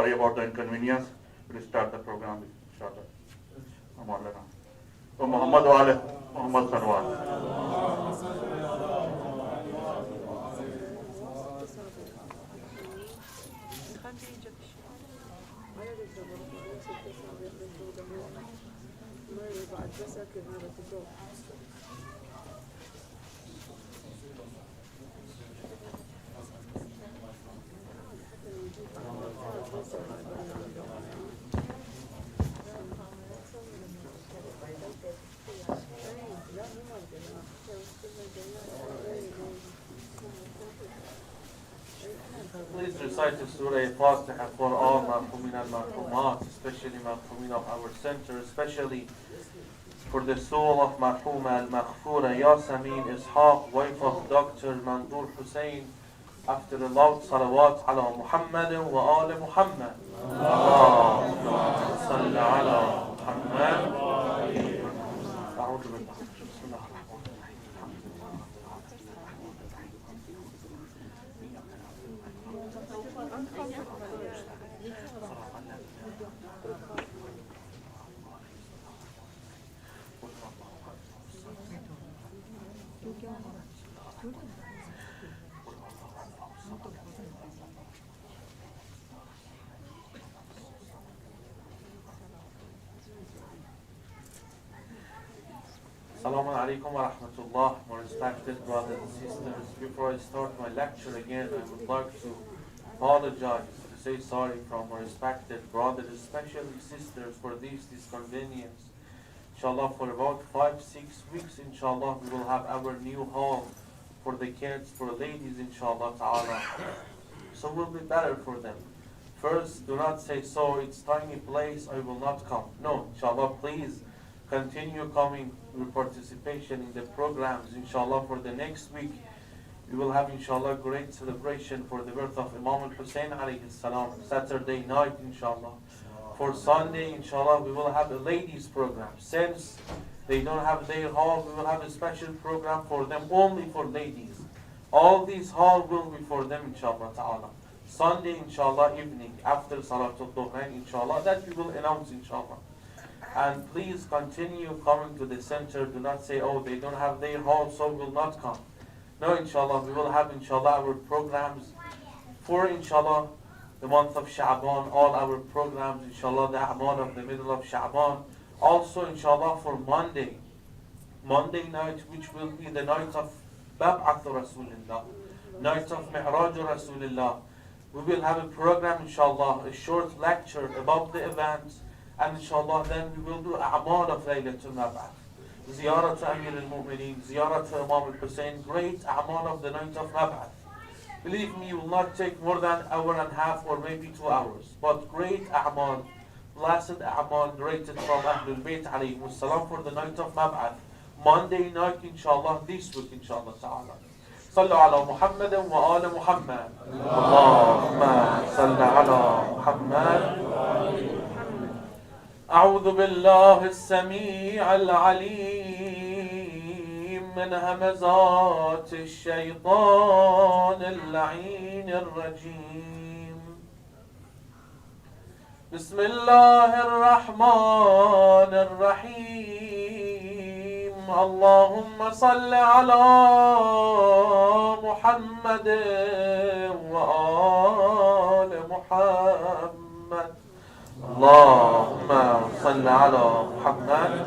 Sorry about the inconvenience. We'll start the program. Shahada. Muhammad wa ali Muhammad sallallahu. Please recite the Surah Fatiha for all marhoomin and marhoomat, especially marhoomin of our center, especially for the soul of marhooma al-maghfoora YASMEEN ISHAQ, wife of Dr. Manzoor Hussain, after a loud salawat ala Muhammad wa ali Muhammad. Allahumma salli ala Muhammad. أعوذ بالله. بسم الله الرحمن Assalamu alaikum wa rahmatullah, my respected brothers and sisters. Before I start my lecture again, I would like to apologize, to say sorry from my respected brothers, especially sisters, for this disconvenience. Inshallah, for about 5-6 weeks, inshallah, we will have our new hall for the kids, for ladies, inshallah ta'ala. So it will be better for them. First, do not say, so it's tiny place, I will not come. No, inshallah, please continue coming with participation in the programs. Inshallah, for the next week, we will have, inshallah, great celebration for the birth of Imam al-Hussain alayhi salam, Saturday night, inshallah. For Sunday, inshallah, we will have a ladies program. Since they don't have their hall, we will have a special program for them, only for ladies. All these hall will be for them, inshallah ta'ala. Sunday, inshallah, evening, after Salatul Dhuhrain, inshallah, that we will announce, inshallah. And please continue coming to the center. Do not say, oh, they don't have their hall, so will not come. No, inshallah, we will have, inshallah, our programs for, inshallah, the month of Sha'ban, all our programs, inshallah, the A'mal of the middle of Sha'ban. Also, inshallah, for Monday night, which will be the night of Bab'ath Rasulullah, night of Mi'raj Rasulullah. We will have a program, inshallah, a short lecture about the events. And inshallah, then we will do A'mal of Laylatul Mab'ath. Ziyarah to Amir al-Mu'mineen, Ziyarah to Imam al-Hussain, great A'mal of the night of Mab'ath. Believe me, it will not take more than an hour and a half or maybe 2 hours. But great A'mal, blessed A'mal, rated from Ahlul Bayt alayhimus salam for the night of Mab'ath. Monday night, inshallah, this week, inshallah ta'ala. صلوا على محمد وآل محمد. اللهم صل على محمد. أعوذ بالله السميع العليم من همزات الشيطان اللعين الرجيم. بسم الله الرحمن الرحيم. اللهم صل على محمد وآل محمد. اللهم صل على محمد.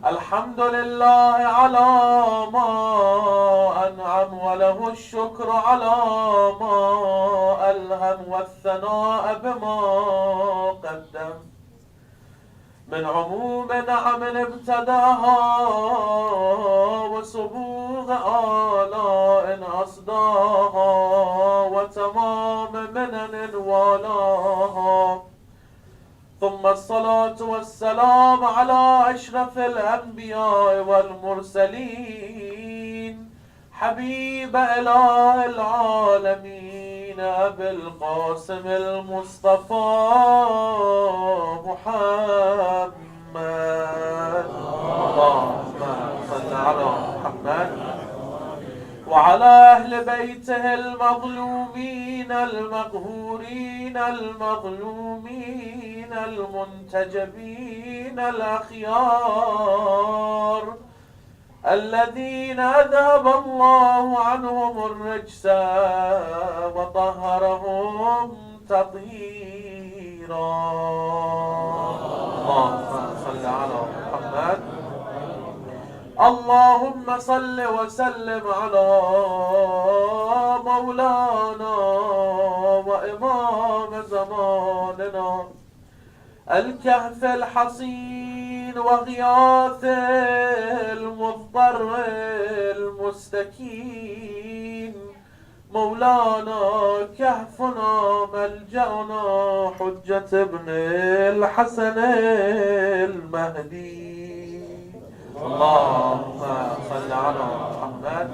الحمد لله على ما أنعم وله الشكر على ما ألهم والثناء بما قدم من عموم نعم ابتداها وسبوغ آلاء أصداها وتمام منن والاها. ثم الصلاة والسلام على أشرف الأنبياء والمرسلين حبيب إله العالمين أبي القاسم المصطفى محمد. اللهم صل على محمد وعلى أهل بيته المظلومين المقهورين المظلومين المنتجبين الأخيار الذين أذهب الله عنهم الرجس وطهرهم تطهيرا. اللهم صل على محمد. اللهم صل وسلم على مولانا وإمام زماننا الكهف الحصين وغياث المضطر المستكين مولانا كهفنا ملجأنا حجة ابن الحسن المهدي. اللهم صل على محمد.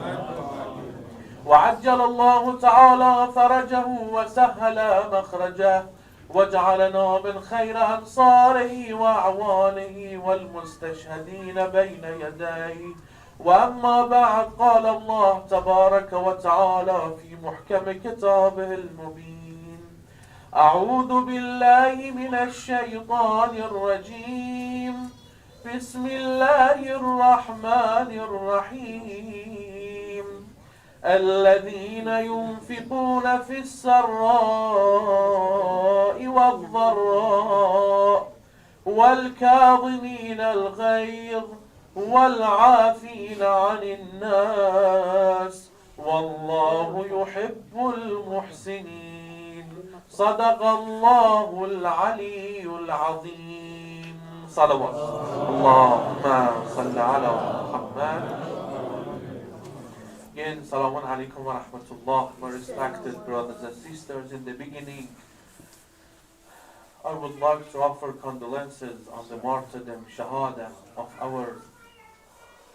وعجل الله تعالى فرجه وسهل مخرجه وجعلنا من خير أنصاره وأعوانه والمستشهدين بين يديه. وأما بعد، قال الله تبارك وتعالى في محكم كتابه المبين: أعوذ بالله من الشيطان الرجيم. بسم الله الرحمن الرحيم. الذين ينفقون في السراء والضراء والكاظمين الغيظ والعافين عن الناس والله يحب المحسنين. صدق الله العلي العظيم. صلوات. اللهم صل على محمد. Again, Salamun Alaikum wa Rahmatullah, my respected brothers and sisters. In the beginning, I would like to offer condolences on the martyrdom, Shahadat, of our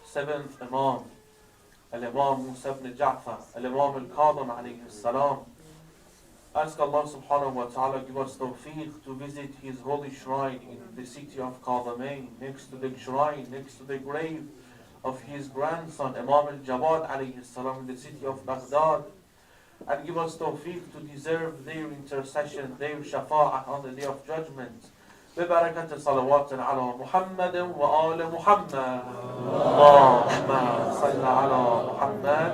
seventh Imam, Al-Imam Musa ibn Ja'far, Al-Imam Al-Kazim alayhi salam. Ask Allah subhanahu wa ta'ala give us tawfiq to visit his holy shrine in the city of Kazimain, next to the shrine, next to the grave of his grandson Imam al-Jawad alayhi salam in the city of Baghdad, and give us tawfiq to deserve their intercession, their shafa'ah on the day of judgment. ببركة صلوات على محمد وآل محمد. اللهم صل على محمد.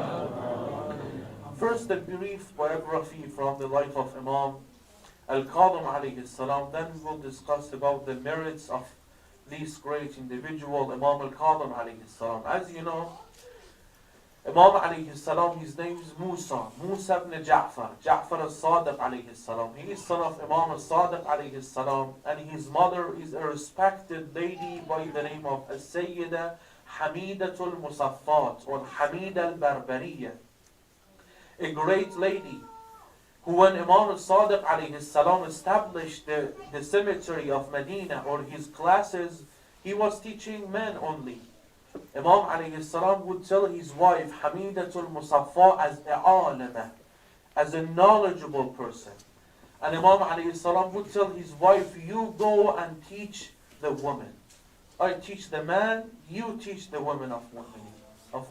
First, a brief biography from the life of Imam Al-Kazim alayhi salam. Then we will discuss about the merits of this great individual, Imam Al-Kazim alayhi salam. As you know, Imam alayhi salam, his name is Musa ibn Ja'far, Ja'far al-Sadiq alayhi salam. He is son of Imam al-Sadiq alayhi salam, and his mother is a respected lady by the name of As-Sayyida Hamidatul Musaffat, or Hamida al-Barbariya, a great lady who, when Imam al-Sadiq alayhi salam established the cemetery of Medina, or his classes, he was teaching men only. Imam alayhi salam would tell his wife Hamidatul Musaffa as a alima, as a knowledgeable person. And Imam alayhi salam would tell his wife, you go and teach the woman. I teach the man, you teach the women of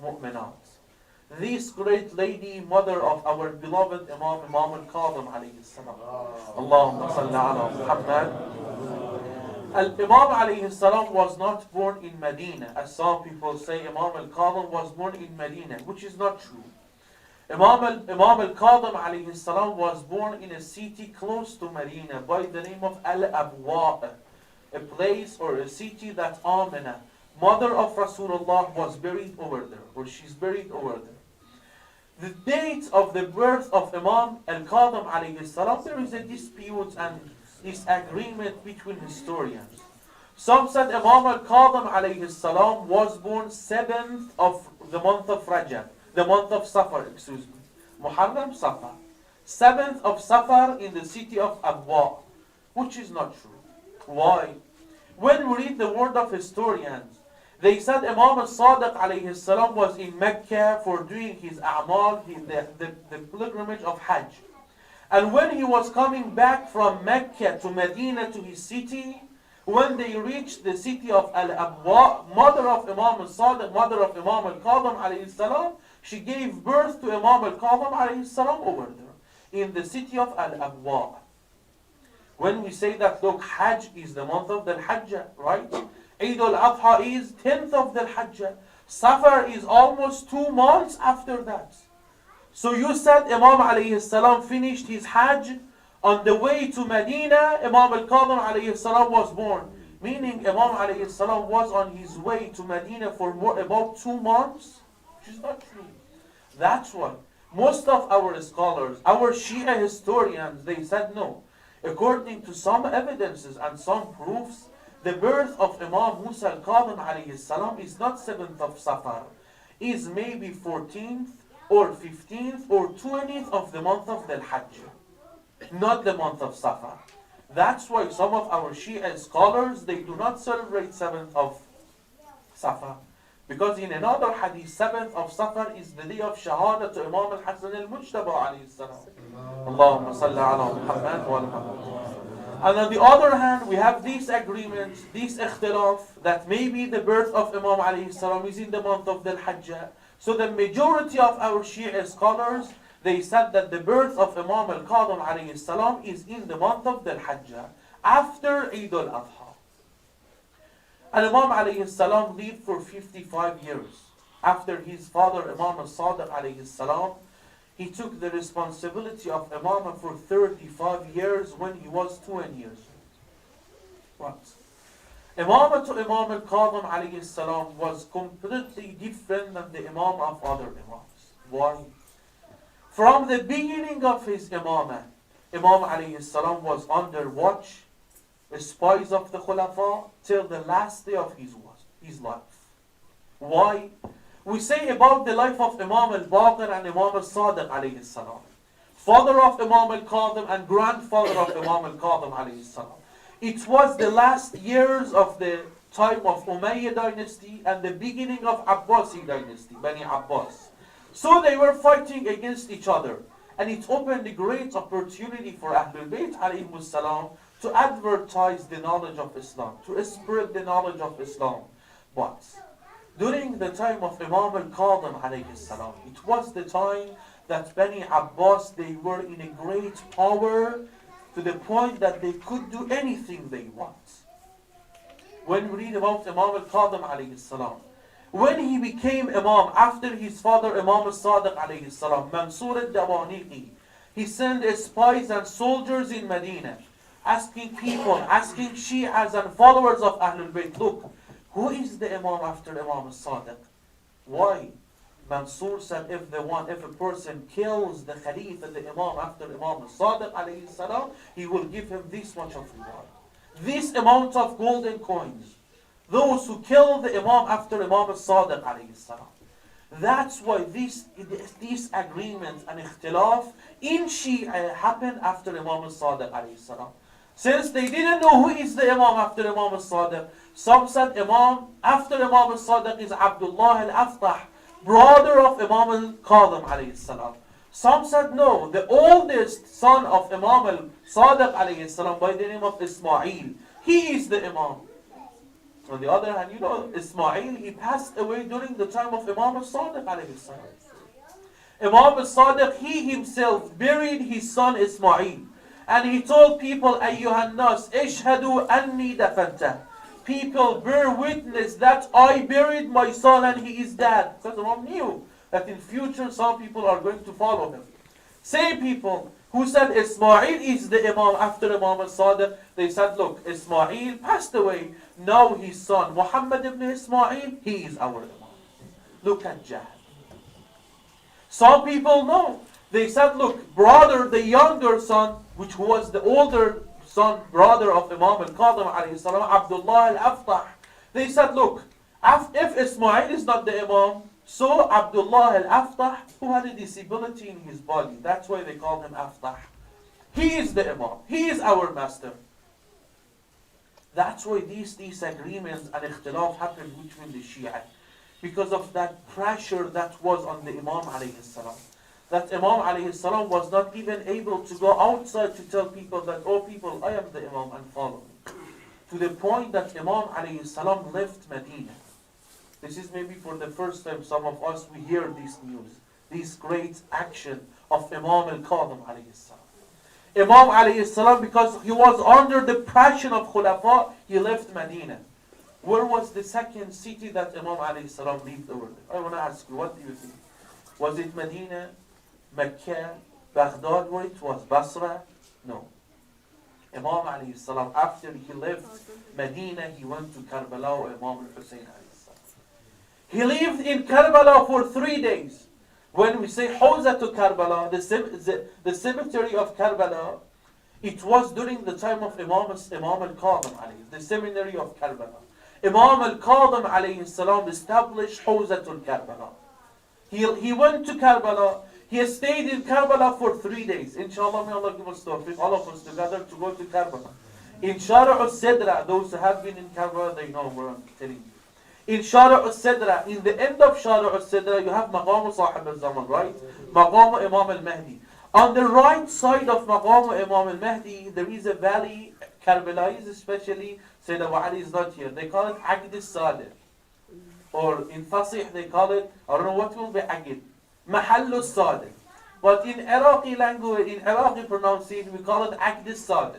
mu'minat. This great lady, mother of our beloved Imam Al-Kazim alayhi salam. Allahumma salli ala Muhammad. Imam alayhi salam was not born in Medina, as some people say. Imam Al-Kazim was born in Medina, which is not true. Imam Al-Kazim alayhi salam was born in a city close to Medina by the name of Al-Abwa, a place or a city that Amina, mother of Rasulullah, was buried over there, or she's buried over there. The date of the birth of Imam Al-Kazim alayhi salam, there is a dispute and disagreement between historians. Some said Imam Al-Kazim alayhi salam was born 7th of the month of Rajab, the month of Safar, Muharram Safar. 7th of Safar in the city of Abwa, which is not true. Why? When we read the word of historians, they said Imam al-Sadiq alayhi salam was in Mecca for doing his a'mal, the pilgrimage of Hajj. And when he was coming back from Mecca to Medina, to his city, when they reached the city of Al-Abwa, mother of Imam al-Sadiq, mother of Imam al-Kazim alayhi salam, She gave birth to Imam al-Kazim alayhi salam over there in the city of Al-Abwa. When we say that, look, Hajj is the month of the Hajjah, right? Eid al-Adha is 10th of the Hajjah. Safar is almost 2 months after that. So you said Imam alayhi salam finished his Hajj on the way to Medina. Imam al-Kazim alayhi salam was born. Meaning Imam alayhi salam was on his way to Medina for about 2 months. Which is not true. That's why most of our scholars, our Shia historians, they said no. According to some evidences and some proofs, the birth of Imam Musa al-Kazim alayhi salam is not 7th of Safar. Is maybe 14th or 15th or 20th of the month of the Hajj. Not the month of Safar. That's why some of our Shia scholars, they do not celebrate 7th of Safar. Because in another hadith, 7th of Safar is the day of Shahadat to Imam al-Hasan al-Mujtaba alayhi salam. Allahumma salli ala Muhammad wa ala Muhammad. And on the other hand, we have this agreement, this ikhtilaf, that maybe the birth of Imam alayhi salam is in the month of the Hajjah. So the majority of our Shia scholars, they said that the birth of Imam al-Kazim alayhi salam is in the month of the Hajjah, after Eid al-Adha. And Imam alayhi salam lived for 55 years. After his father Imam al-Sadiq alayhi salam, he took the responsibility of Imam for 35 years when he was 20 years old. Right. Imam to Imam al-Kazim alayhi salam was completely different than the Imam of other Imams. Why? From the beginning of his Imamah, Imam alayhi salam was under watch, spies of the Khulafa, till the last day of his life. Why? We say about the life of Imam al-Baqir and Imam al-Sadiq alayhi salam, father of Imam al-Kazim and grandfather of Imam al-Kazim alayhi salam. It was the last years of the time of Umayyad dynasty and the beginning of Abbasi dynasty, Bani Abbas. So they were fighting against each other. And it opened a great opportunity for Ahlul Bayt alayhimus salam to advertise the knowledge of Islam, to spread the knowledge of Islam. But during the time of Imam al-Kazim alayhi salam, it was the time that Bani Abbas, they were in a great power to the point that they could do anything they want. When we read about Imam al-Kazim alayhi salam, when he became Imam after his father Imam al-Sadiq alayhi salam, Manzoor al-Dawaniqi, he sent spies and soldiers in Medina, asking people, asking Shi'as and followers of Ahlul Bayt, look, who is the Imam after Imam al-Sadiq? Why? Mansoor said, if a person kills the Khalifa, the Imam after Imam al-Sadiq alayhi salam, he will give him this much of reward. This amount of golden coins. Those who kill the Imam after Imam al-Sadiq alayhi salam. That's why these agreements and ikhtilaf in Shia happened after Imam al-Sadiq alayhi salam. Since they didn't know who is the Imam after Imam al-Sadiq, some said Imam after Imam al-Sadiq is Abdullah al-Aftah, brother of Imam al-Kazim alayhi salam. Some said no, the oldest son of Imam al-Sadiq alayhi salam by the name of Ismail, he is the Imam. On the other hand, Ismail, he passed away during the time of Imam al-Sadiq alayhi salam. Imam al-Sadiq, he himself buried his son Ismail. And he told people, Ayyuhan nas, ishhadu anni dafanta. People, bear witness that I buried my son and he is dead. Because Imam knew that in future some people are going to follow him. Same people who said Ismail is the Imam after Imam al-Sadiq, they said, look, Ismail passed away. Now his son, Muhammad ibn Ismail, he is our Imam. Look at Jahl. Some people know. They said, look, brother, the younger son, which was the older son, brother of Imam al-Kazim alayhi salam, Abdullah al-Aftah. They said, look, if Ismail is not the Imam, so Abdullah al-Aftah, who had a disability in his body, that's why they called him Aftah. He is the Imam. He is our master. That's why these disagreements and ikhtilaf happened between the Shia. Because of that pressure that was on the Imam alayhi salam. That Imam alayhi salam was not even able to go outside to tell people that, oh people, I am the Imam and follow me. To the point that Imam alayhi salam left Medina. This is maybe for the first time some of us we hear this news, this great action of Imam al-Kazim alayhi salam. Imam alayhi salam, because he was under the passion of Khulafa, he left Medina. Where was the second city that Imam alayhi salam lived over there? I want to ask you, what do you think? Was it Medina, Mecca, Baghdad, where it was? Basra? No. Imam alayhi salam, after he left Medina, he went to Karbala, Imam al-Hussain alayhi salam. He lived in Karbala for 3 days. When we say Hawza to Karbala, the cemetery of Karbala, it was during the time of Imam al-Kazim alayhi, the seminary of Karbala. Imam al-Kazim alayhi salam established Hawza to Karbala. He went to Karbala. He stayed in Karbala for 3 days. Inshallah, may Allah give us tawfiq, all of us together to go to Karbala. In Shara' al-Sidra, those who have been in Karbala, they know where I'm telling you. In Shara' al-Sidra, in the end of Shara' al-Sidra, you have Maqam Sahib al-Zaman, right? Maqam Imam al-Mahdi. On the right side of Maqam Imam al-Mahdi, there is a valley. Karbalais especially, Sayyid Abu Ali is not here. They call it Aqd al-Sadr. Or in Fasih, they call it, I don't know what will be Aqd. Mahall al-Sadr. But in Iraqi language, in Iraqi pronunciation, we call it Aqd al-Sadr.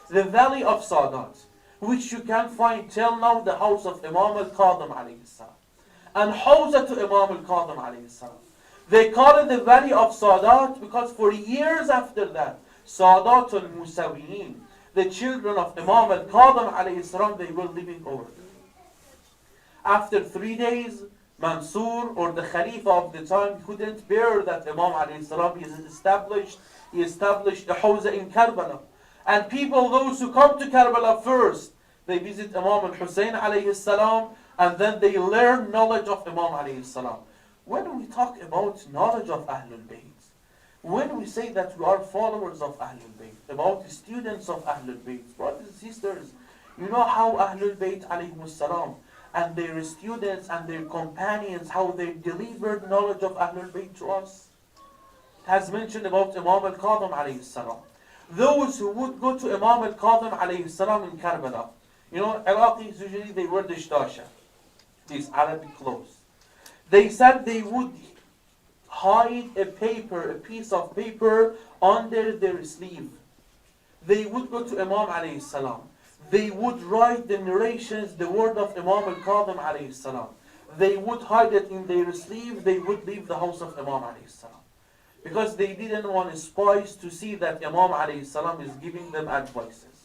The valley of Sadat, which you can find till now the house of Imam al-Kazim alayhi salam. And Hawza to Imam al-Kazim alayhi salam. They call it the valley of Sadat because for years after that, Sadat al-Musawiyin, the children of Imam al-Kazim alayhi salam, they were living over there. After 3 days, Mansoor, or the Khalifa of the time, couldn't bear that Imam alayhi salam is established. He established a Hawza in Karbala. And people, those who come to Karbala first, they visit Imam al-Hussain alayhi salam, and then they learn knowledge of Imam alayhi salam. When we talk about knowledge of Ahlul Bayt, when we say that we are followers of Ahlul Bayt, about students of Ahlul Bayt, brothers and sisters, you know how Ahlul Bayt alayhi salam and their students and their companions, how they delivered knowledge of Ahlul Bayt to us? It has mentioned about Imam al-Kazim alayhi salam. Those who would go to Imam al-Kazim alayhi salam in Karbala, you know, Iraqis usually they wear the shtasha, these Arabic clothes. They said they would hide a piece of paper under their sleeve. They would go to Imam alayhi salam. They would write the narrations, the word of Imam al-Kazim alayhi salam. They would hide it in their sleeve. They would leave the house of Imam alayhi salam. Because they didn't want spies to see that Imam alayhi salam is giving them advices.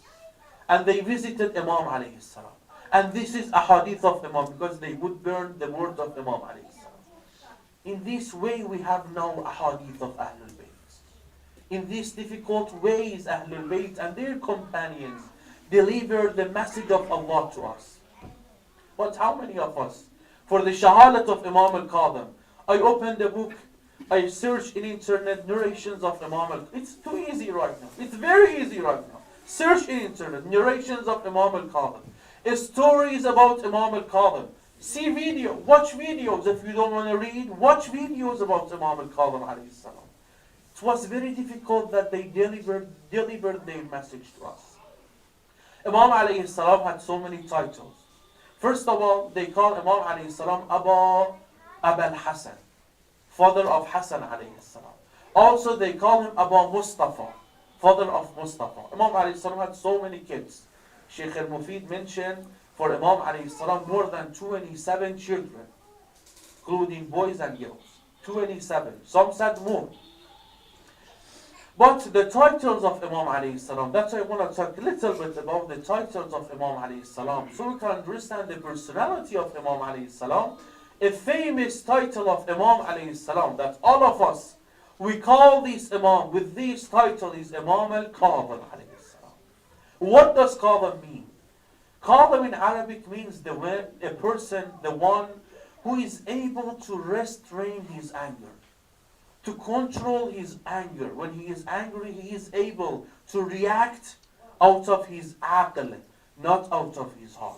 And they visited Imam alayhi salam. And this is a hadith of Imam, because they would burn the words of Imam alayhi salam. In this way we have now a hadith of Ahlul Bayt. In these difficult ways, Ahlul Bayt and their companions deliver the message of Allah to us. But how many of us, for the Shahadat of Imam al-Kazim, I open the book, I search in internet narrations of Imam al-Kazim. It's too easy right now. It's very easy right now. Search in internet narrations of Imam al-Kazim. Stories about Imam al-Kazim. See video, watch videos. If you don't want to read, watch videos about Imam al-Kazim alayhi salam. It was very difficult that they delivered their message to us. Imam alayhi salam had so many titles. First of all, they call Imam alayhi salam Abul Hasan, father of Hassan alayhi salam. Also they call him Abu Mustafa, father of Mustafa. Imam alayhi salam had so many kids. Sheikh al-Mufid mentioned for Imam alayhi salam more than 27 children, including boys and girls. 27. Some said more. But the titles of Imam alayhi salam, that's why I want to talk a little bit about the titles of Imam alayhi salam, so we can understand the personality of Imam alayhi salam. A famous title of Imam alayhi salam that all of us, we call this Imam with this title is Imam al-Kazim alayhi salam. What does Kazim mean? Kazim in Arabic means a person, the one who is able to restrain his anger, to control his anger. When he is angry, he is able to react out of his aql, not out of his heart.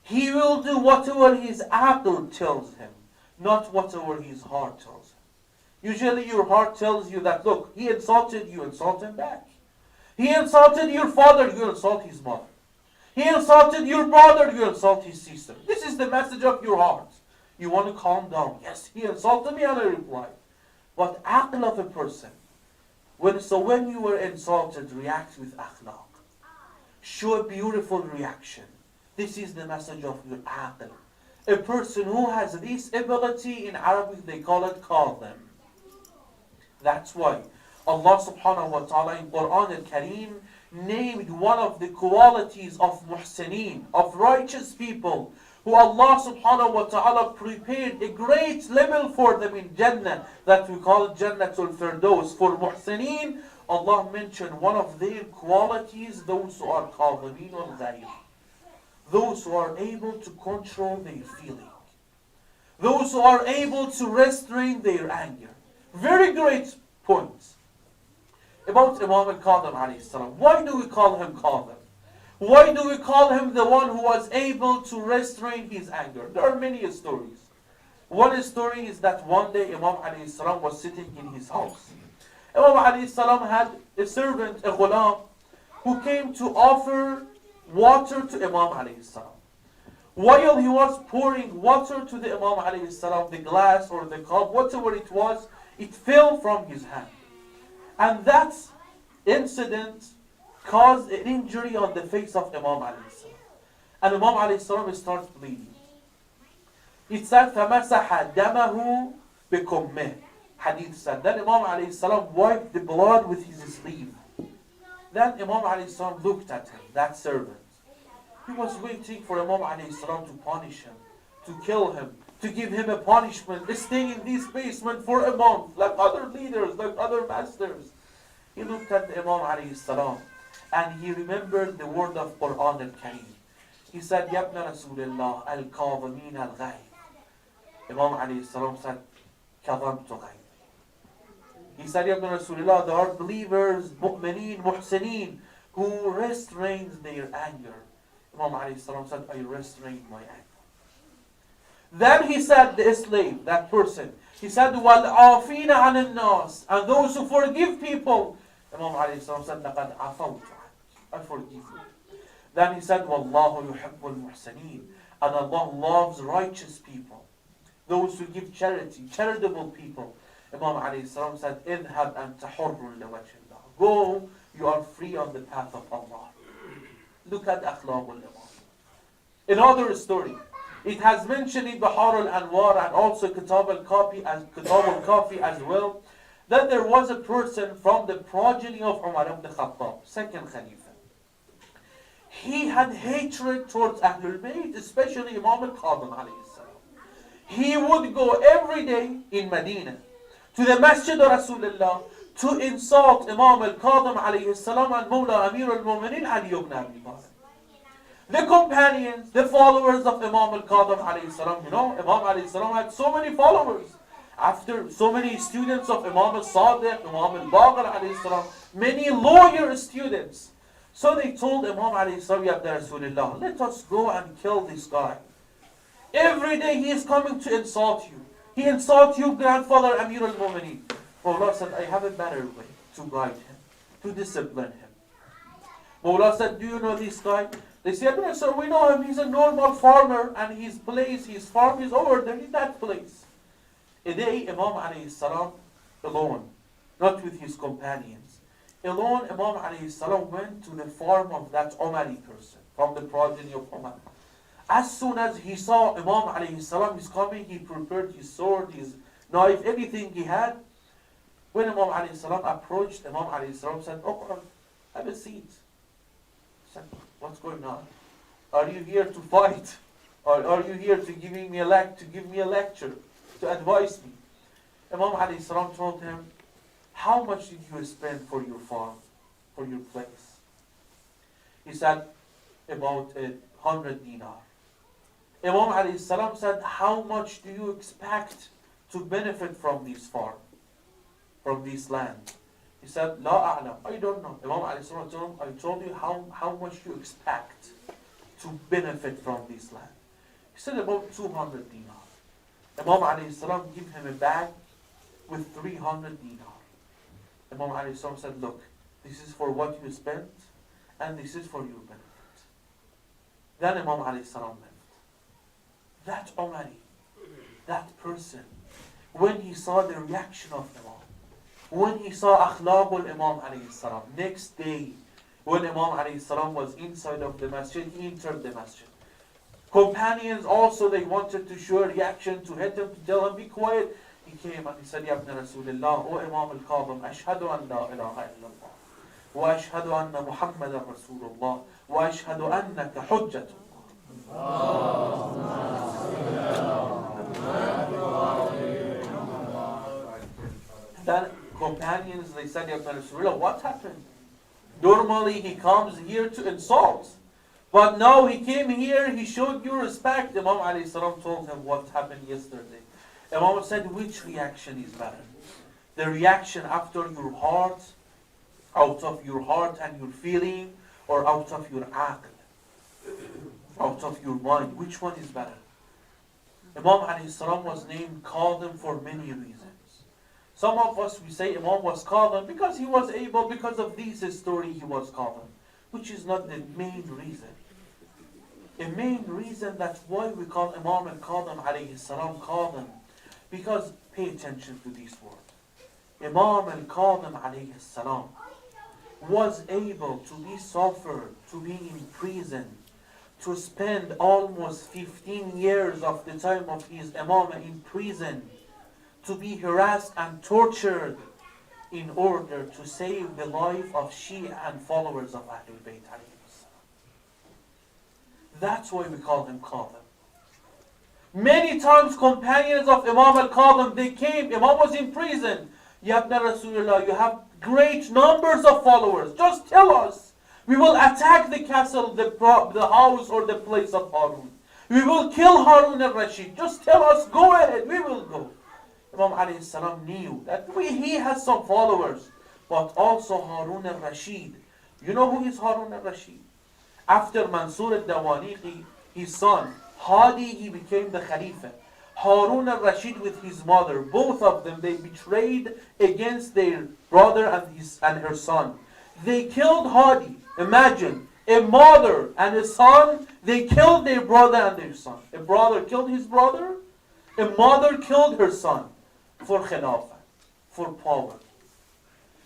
He will do whatever his aql tells him, not whatever his heart tells him. Usually your heart tells you that, look, he insulted you, insult him back. He insulted your father, you insult his mother. He insulted your brother, you insult his sister. This is the message of your heart. You want to calm down. Yes, he insulted me and I replied. But aql of a person, when you were insulted, react with akhlaq. Show a beautiful reaction. This is the message of your aql. A person who has this ability, in Arabic they call it KAZIM. That's why Allah subhanahu wa ta'ala in Quran al-Kareem named one of the qualities of muhsineen, of righteous people, who Allah subhanahu wa ta'ala prepared a great level for them in Jannah, that we call it Jannatul Firdaus. For muhsineen, Allah mentioned one of their qualities, those who are qadhimin al-ghayr, those who are able to control their feeling, those who are able to restrain their anger. Very great points about Imam al-Kazim alayhi salam. Why do we call him Kazim? Why do we call him the one who was able to restrain his anger? There are many stories. One story is that one day Imam alayhi salam was sitting in his house. Imam alayhi salam had a servant, a ghulam, who came to offer water to Imam alayhi salam. While he was pouring water to the Imam alayhi salam, the glass or the cup, whatever it was, it fell from his hand. And that incident caused an injury on the face of Imam alayhi salam. And Imam alayhi salam starts bleeding. It said, فَمَسَحَ دَمَهُ بِكُمِّهِ. Hadith said, then Imam alayhi salam wiped the blood with his sleeve. Then Imam alayhi salam looked at him, that servant. He was waiting for Imam alayhi salam to punish him, to kill him, to give him a punishment, staying in this basement for a month, like other leaders, like other masters. He looked at the Imam alayhi salam, and he remembered the word of Quran al-Kareem. He said, Yabna Rasulullah al-Kadhimin al-Ghayb. Imam alayhi salam said, Kadhamtu ghayb. He said, Yabna Rasulullah, there are believers, mu'mineen, muhsineen, who restrains their anger. Imam alayhi salam said, I restrained my anger. Then he said, the slave, that person, he said, وَالْعَافِينَ عَنِ النَّاسِ, and those who forgive people. Imam alayhi salam said, لَقَدْ عَفَوْتُ عَنْكَ, I forgive you. Then he said, وَاللَّهُ يُحِبُّ الْمُحْسَنِينَ, and Allah loves righteous people, those who give charity, charitable people. Imam alayhi salam said, اذهب أنت حر لوجه الله. Go, you are free on the path of Allah. Look at akhlaq al-imam. Another story. It has mentioned in Bahar al-Anwar and also Kitab al-Kafi as well, that there was a person from the progeny of Umar ibn Khattab, second Khalifa. He had hatred towards Ahlul Bayt, especially Imam al-Kazim alayhi salam. He would go every day in Medina to the Masjid of Rasulullah to insult Imam al-Kazim alayhi salam and Mawla Amir al-Mu'minin Ali ibn Abi Talib. The companions, the followers of Imam al-Kazim alayhi salam, Imam alayhi salam had so many followers. After so many students of Imam al-Sadiq, Imam al-Baqir alayhi salam, many lawyer students. So they told Imam alayhi salam, Ya Rasulullah, let us go and kill this guy. Every day he is coming to insult you. He insults you, grandfather Amir al-Mu'minin. Mawla said, I have a better way to guide him, to discipline him. Mawla said, do you know this guy? They said, no, sir, we know him. He's a normal farmer, and his place, his farm is over there in that place. A day, Imam alayhi salam, alone, not with his companions, alone, Imam alayhi salam went to the farm of that Umari person, from the progeny of Umar. As soon as he saw Imam alayhi salam is coming, he prepared his sword, his knife, everything he had. When Imam alayhi salam approached, Imam alayhi salam said, oh, have a seat. He said, what's going on? Are you here to fight? Or are you here to give me a lecture, to advise me? Imam alayhi salam told him, how much did you spend for your farm, for your place? He said, about 100 dinar. Imam alayhi salam said, how much do you expect to benefit from this farm, from this land? He said, La a'lam, I don't know. Imam alayhi salam told him, I told you how much you expect to benefit from this land. He said, about 200 dinar. Imam alayhi salam gave him a bag with 300 dinar. Imam alayhi salam said, look, this is for what you spent, and this is for your benefit. Then Imam alayhi salam left. That Umari, that person, when he saw the reaction of Imam, when he saw akhlaqul Imam alayhi salam, next day, when Imam alayhi salam was inside of the masjid, he entered the masjid. Companions also, they wanted to show a reaction to hit him, to tell him, be quiet. He came and he said, Ya ibn Rasulullah, O Imam al-Kazim, ashhadu an la ilaha illallah, wa ashhadu anna Muhammadan Rasulullah, wa ashhadu annaka hujjatullah. Then companions, they said, Ya ibn Rasulullah, what happened? Normally he comes here to insult. But now he came here, he showed you respect. Imam alayhi salam told him what happened yesterday. Imam said, which reaction is better? The reaction after your heart, out of your heart and your feeling, or out of your aql, out of your mind? Which one is better? Imam alayhi salam was named Qadim for many reasons. Some of us, we say Imam was Qadim because he was able, because of this story he was Qadim, which is not the main reason. The main reason that's why we call Imam al-Qadim alayhi salam Qadim, because pay attention to this word. Imam al-Qadim alayhi salam was able to be suffered, to be in prison, to spend almost 15 years of the time of his Imamah in prison, to be harassed and tortured in order to save the life of Shia and followers of Ahlul Bayt alayhi salam. That's why we call him Qadim. Many times companions of Imam al-Qadim, they came, Imam was in prison. Ya ibn Rasulullah, you have great numbers of followers. Just tell us. We will attack the castle, the house or the place of Harun. We will kill Harun al-Rashid. Just tell us, go ahead, we will go. Imam alayhi salam knew that he has some followers, but also Harun al-Rashid. You know who is Harun al-Rashid? After Mansoor al-Dawaniqi, his son, Hadi, he became the Khalifa. Harun al-Rashid with his mother, both of them, they betrayed against their brother and her son. They killed Hadi. Imagine, a mother and a son, they killed their brother and their son. A brother killed his brother, a mother killed her son for khilafah, for power.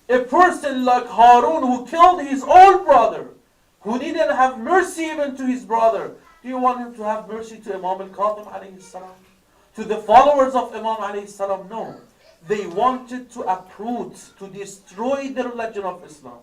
A person like Harun who killed his own brother, who didn't have mercy even to his brother, do you want him to have mercy to Imam al-Qadim alayhi salam? To the followers of Imam alayhi salam? No. They wanted to uproot, to destroy the religion of Islam.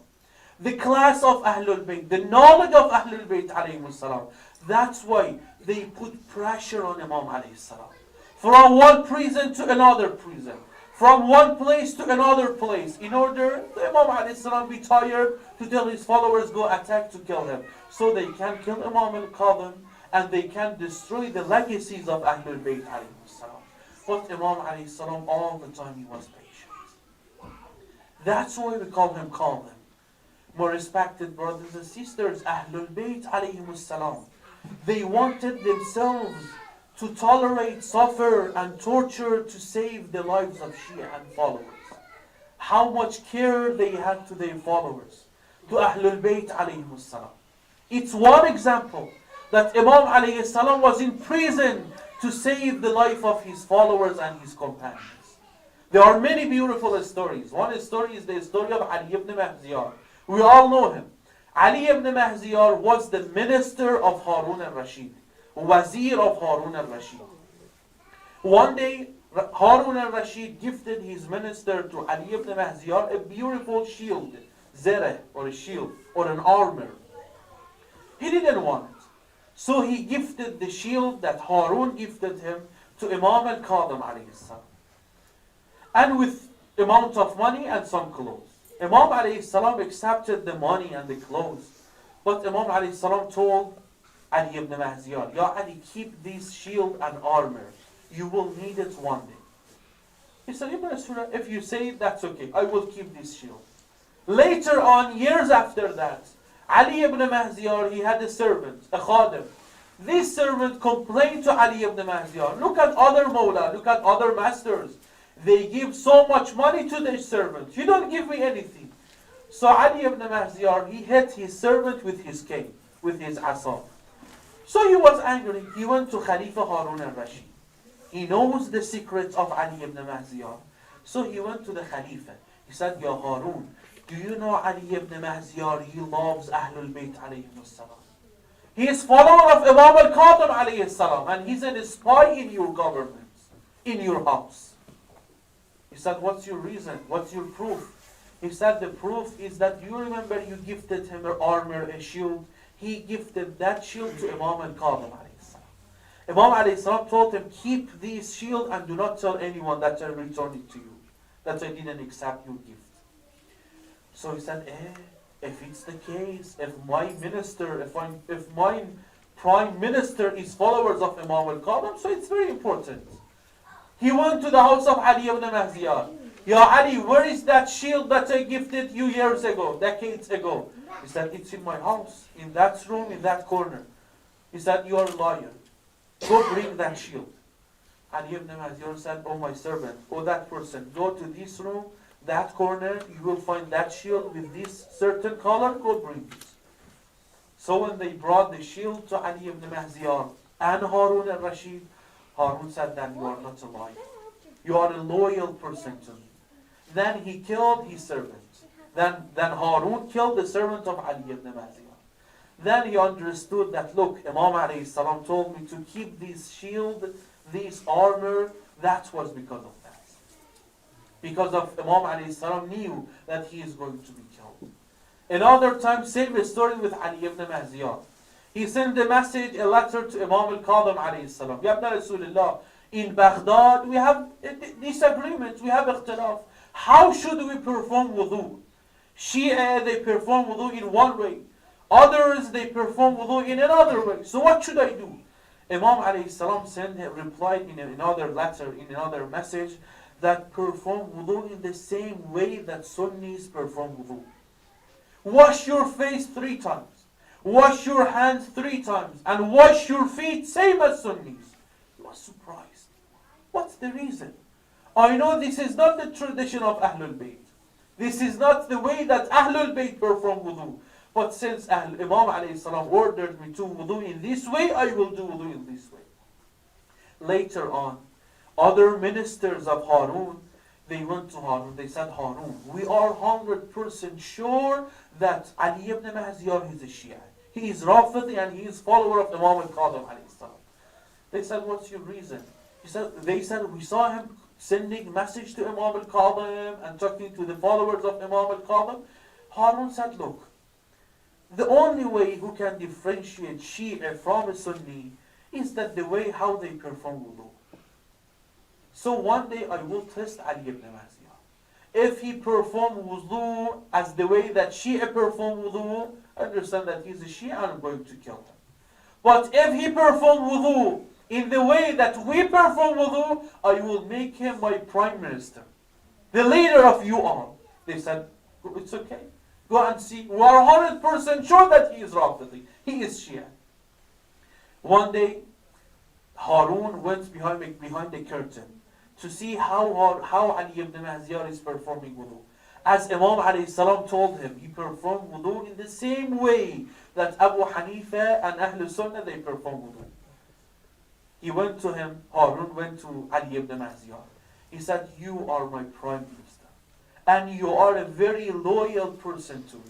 The class of Ahlul Bayt, the knowledge of Ahlul Bayt alayhi salam. That's why they put pressure on Imam alayhi salam. From one prison to another prison. From one place to another place. In order the Imam alayhi salam be tired to tell his followers go attack to kill him. So they can kill Imam al-Qadim and they can destroy the legacies of Ahlul Bayt alayhi salam. But Imam alayhi salam all the time he was patient. That's why we call him Qadim. More respected brothers and sisters, Ahlul Bayt alayhi salam, they wanted themselves to tolerate, suffer and torture to save the lives of Shia and followers. How much care they had to their followers, to Ahlul Bayt alayhi salam. It's one example that Imam alayhi salam was in prison to save the life of his followers and his companions. There are many beautiful stories. One story is the story of Ali ibn Mahziyar. We all know him. Ali ibn Mahziyar was the minister of Harun al-Rashid, wazir of Harun al-Rashid. One day, Harun al-Rashid gifted his minister to Ali ibn Mahziyar a beautiful shield, zereh, or a shield, or an armor. He didn't want it. So he gifted the shield that Harun gifted him to Imam al-Qadim alayhi salam. And with amount of money and some clothes. Imam alayhi salam accepted the money and the clothes. But Imam alayhi salam told Ali ibn Mahziyar, Ya Ali, keep this shield and armor. You will need it one day. He said, Ibn Surah, if you say it, that's okay. I will keep this shield. Later on, years after that, Ali ibn Mahziyar, he had a servant, a khadim. This servant complained to Ali ibn Mahziyar, look at other mawla, look at other masters. They give so much money to their servant. You don't give me anything. So Ali ibn Mahziyar, he hit his servant with his cane, with his asa. So he was angry. He went to Khalifa Harun al-Rashid. He knows the secret of Ali ibn Mahziyar. So he went to the Khalifa. He said, Ya Harun, do you know Ali ibn Mahziyar? He loves Ahlul Bayt alayhim salam. He is follower of Imam al-Qadim alayhi salam, and he's a spy in your government, in your house. He said, what's your reason? What's your proof? He said, the proof is that you remember you gifted him an armor, a shield. He gifted that shield to Imam al-Qadim alayhi salam. Imam alayhi salam told him, keep this shield and do not tell anyone that I returned it to you, that I didn't accept your gift. So he said, if it's the case, if my minister, if my prime minister is followers of Imam al-Qadim, so it's very important. He went to the house of Ali ibn Mahziyar. Ya Ali, where is that shield that I gifted you years ago, decades ago? He said, it's in my house, in that room, in that corner. He said, you are a liar. Go bring that shield. Ali ibn Mahziyar said, oh my servant, oh that person, go to this room, that corner, you will find that shield with this certain color, go bring it. So when they brought the shield to Ali ibn Mahziyar and Harun al-Rashid, Harun said, then you are not a liar. You are a loyal person to me. Then he killed his servant. Then Harun killed the servant of Ali ibn Mahziyar. Then he understood that, look, Imam alayhi salam told me to keep this shield, this armor, that was because of that. Because of Imam alayhi salam knew that he is going to be killed. Another time, same story with Ali ibn Mahziyar. He sent a message, a letter to Imam al-Qadim alayhi salam. Ya ibn Rasulullah, in Baghdad, we have disagreements, we have ikhtilaf. How should we perform wudu? Shia, they perform wudu in one way. Others, they perform wudu in another way. So what should I do? Imam alayhi salam replied in another letter, in another message, that perform wudu in the same way that Sunnis perform wudu. Wash your face 3 times. Wash your hands 3 times. And wash your feet same as Sunnis. He was surprised. What's the reason? I know this is not the tradition of Ahlul Bayt. This is not the way that Ahlul Bayt perform wudu. But since Imam alayhi salam ordered me to wudu in this way, I will do wudu in this way. Later on, other ministers of Harun, they went to Harun, they said, Harun, we are 100% sure that Ali ibn Mahziyar is a Shia. He is Rafidi and he is follower of Imam al-Qadim alayhi salam. They said, what's your reason? They said, we saw him sending message to Imam al-Qadim and talking to the followers of Imam al-Qadim. Harun said, look, the only way who can differentiate Shia from a Sunni is that the way how they perform wudu. So one day I will test Ali ibn Mahziyar. If he perform wudu as the way that Shia perform wudu, I understand that he's a Shia and I'm going to kill him. But if he perform wudu in the way that we perform wudu, I will make him my prime minister, the leader of you all. They said, it's okay. Go and see. We are 100% sure that he is Rafidi. He is Shia. One day, Harun went behind the curtain to see how Ali ibn Mahziyar is performing wudu. As Imam alayhi salam told him, he performed wudu in the same way that Abu Hanifa and Ahlul Sunnah, they perform wudu. He went to him, Harun went to Ali ibn Mahziyar. He said, you are my prime minister. And you are a very loyal person to me.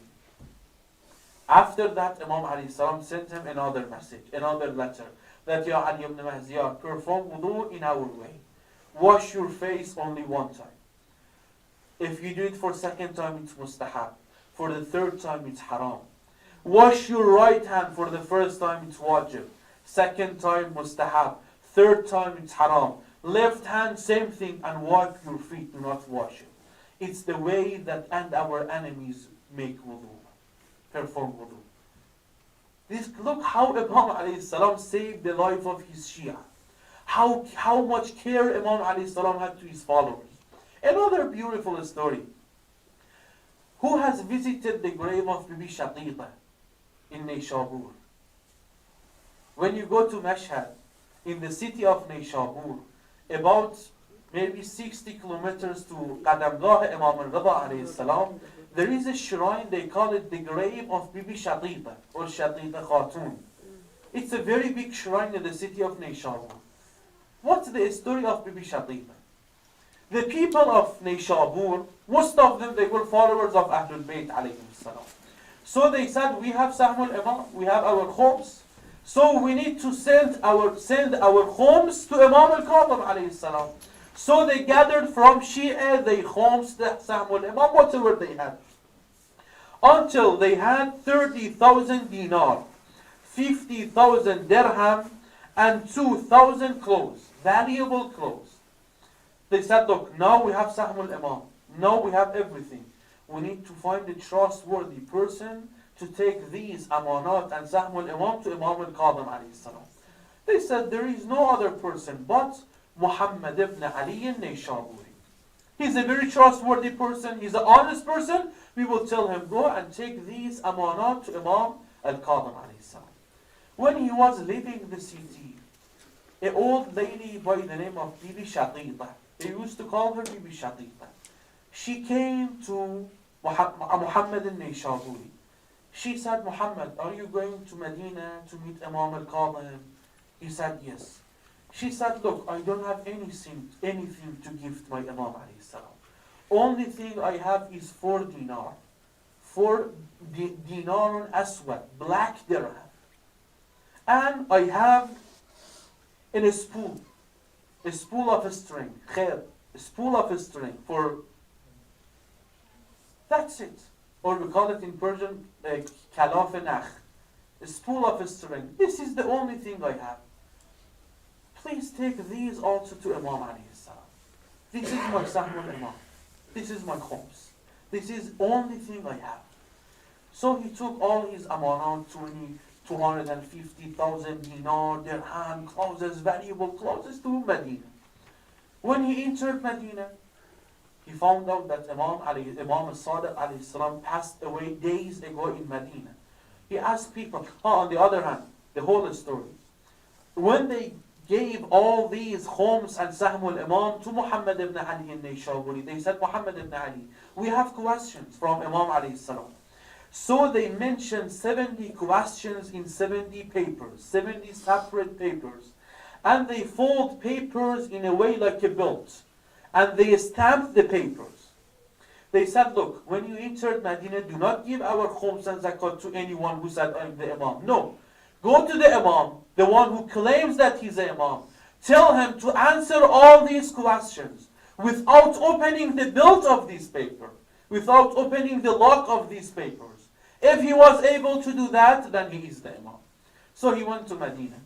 After that, Imam alayhi salam sent him another message, another letter. That Ya Ali ibn Mahziyar, perform wudu in our way. Wash your face only 1 time. If you do it for 2nd time, it's mustahab. For the 3rd time, it's haram. Wash your right hand for the 1st time, it's wajib. 2nd time, mustahab. 3rd time, it's haram. Left hand, same thing, and wipe your feet, do not wash it. It's the way that our enemies make wudu, perform wudu. Look how Imam alayhi salam saved the life of his Shia. How much care Imam alayhi salam had to his followers. Another beautiful story. Who has visited the grave of Bibi Shaqiqa in Nayshabur? When you go to Mashhad, in the city of Nayshabur, about maybe 60 kilometers to Qadamgah Imam al-Rida alayhi salam, there is a shrine, they call it the grave of Bibi Shaqiqa or Shaqiqa Khatun. It's a very big shrine in the city of Nayshabur. What's the story of Bibi Shatiba? The people of Nayshabur, most of them, they were followers of Ahlul Bayt alayhim salam. So they said, we have Sahmul Imam, we have our homes, so we need to send our homes to Imam al-Qadhim alayhi salam. So they gathered from Shia, their homes, the Sahmul Imam, whatever they had. Until they had 30,000 dinar, 50,000 dirham, and 2,000 clothes, valuable clothes. They said, look, now we have Sahmul Imam. Now we have everything. We need to find a trustworthy person to take these amanat and Sahmul Imam to Imam al-Qadhim alayhi salam. They said, there is no other person but Muhammad ibn Ali al-Nayshaburi. He's a very trustworthy person. He's an honest person. We will tell him, go and take these amanat to Imam al-Qadhim alayhi salam. When he was leaving the city, an old lady by the name of Bibi Shatiba, they used to call her Bibi Shatiba, she came to Muhammad al-Nayshaburi. She said, Muhammad, are you going to Medina to meet Imam al-Qadhim? He said, yes. She said, look, I don't have anything to give to my Imam alayhi salam. Only thing I have is 4 dinar. 4 dinar aswad, black dirham. And I have in a spool of a string, khair, a spool of a string for, that's it. Or we call it in Persian, kalaf nakh, a spool of a string. This is the only thing I have. Please take these also to Imam alayhi salam. This is my Sahmul Imam. This is my khums. This is only thing I have. So he took all his amanat, 250,000 dinar, dirham, clothes, valuable clothes to Medina. When he entered Medina, he found out that Imam al-Sadiq alayhi salam passed away days ago in Medina. He asked people, on the other hand, the whole story. When they gave all these homes and Sahmul Imam to Muhammad ibn Ali al-Nayshaburi, they said, Muhammad ibn Ali, we have questions from Imam alayhi salam. So they mentioned 70 questions in 70 papers, 70 separate papers. And they fold papers in a way like a belt. And they stamped the papers. They said, look, when you entered Medina, do not give our khums and zakat to anyone who said, I'm the Imam. No. Go to the Imam, the one who claims that he's the Imam. Tell him to answer all these questions without opening the belt of this paper, without opening the lock of these papers. If he was able to do that, then he is the Imam. So he went to Medina.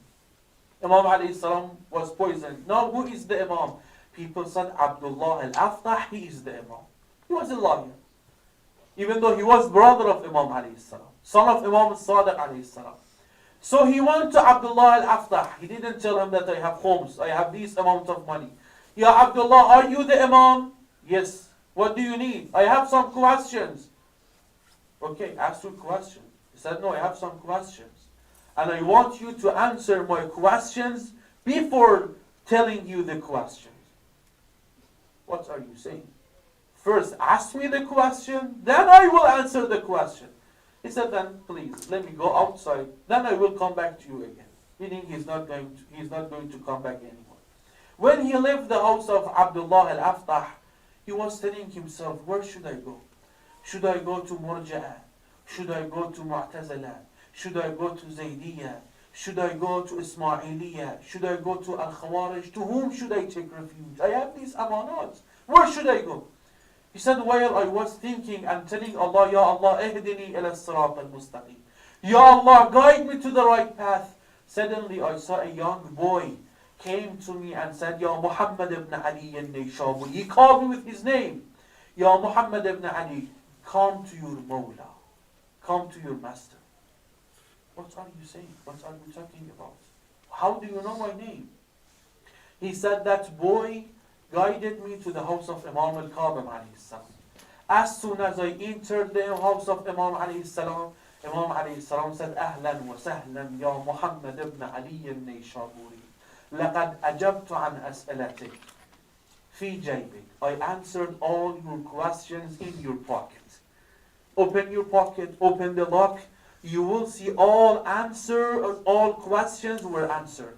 Imam alayhi salam was poisoned. Now who is the Imam? People said Abdullah al-Aftah, he is the Imam. He was a liar. Even though he was brother of Imam alayhi salam, son of Imam al-Sadiq alayhi salam. So he went to Abdullah al-Aftah. He didn't tell him that I have homes, I have this amount of money. Ya Abdullah, are you the Imam? Yes. What do you need? I have some questions. Okay, ask your question. He said, no, I have some questions. And I want you to answer my questions before telling you the questions. What are you saying? First, ask me the question, then I will answer the question. He said, then please, let me go outside, then I will come back to you again. Meaning he's not going to come back anymore. When he left the house of Abdullah al-Aftah, he was telling himself, where should I go? Should I go to Murja'a? Should I go to Mu'tazila? Should I go to Zaydiyya? Should I go to Ismailiyya? Should I go to Al-Khawarij? To whom should I take refuge? I have these amanats. Where should I go? He said, while I was thinking and telling Allah, Ya Allah, ihdini ila sirat al-mustaqim. Ya Allah, guide me to the right path. Suddenly I saw a young boy came to me and said, Ya Muhammad ibn Ali al-Nayshaburi. He called me with his name. Ya Muhammad ibn Ali, come to your Mawla. Come to your master. What are you saying? What are you talking about? How do you know my name? He said, that boy guided me to the house of Imam al-Qadhim alayhi salam. As soon as I entered the house of Imam alayhi salam, Imam alayhi salam said, Ahlan wa sahlan ya Muhammad ibn Ali al-Nayshaburi. لقد أجبت عن أسئلتك في جيبك. I answered all your questions in your pocket. Open your pocket, open the lock. you will see all questions were answered.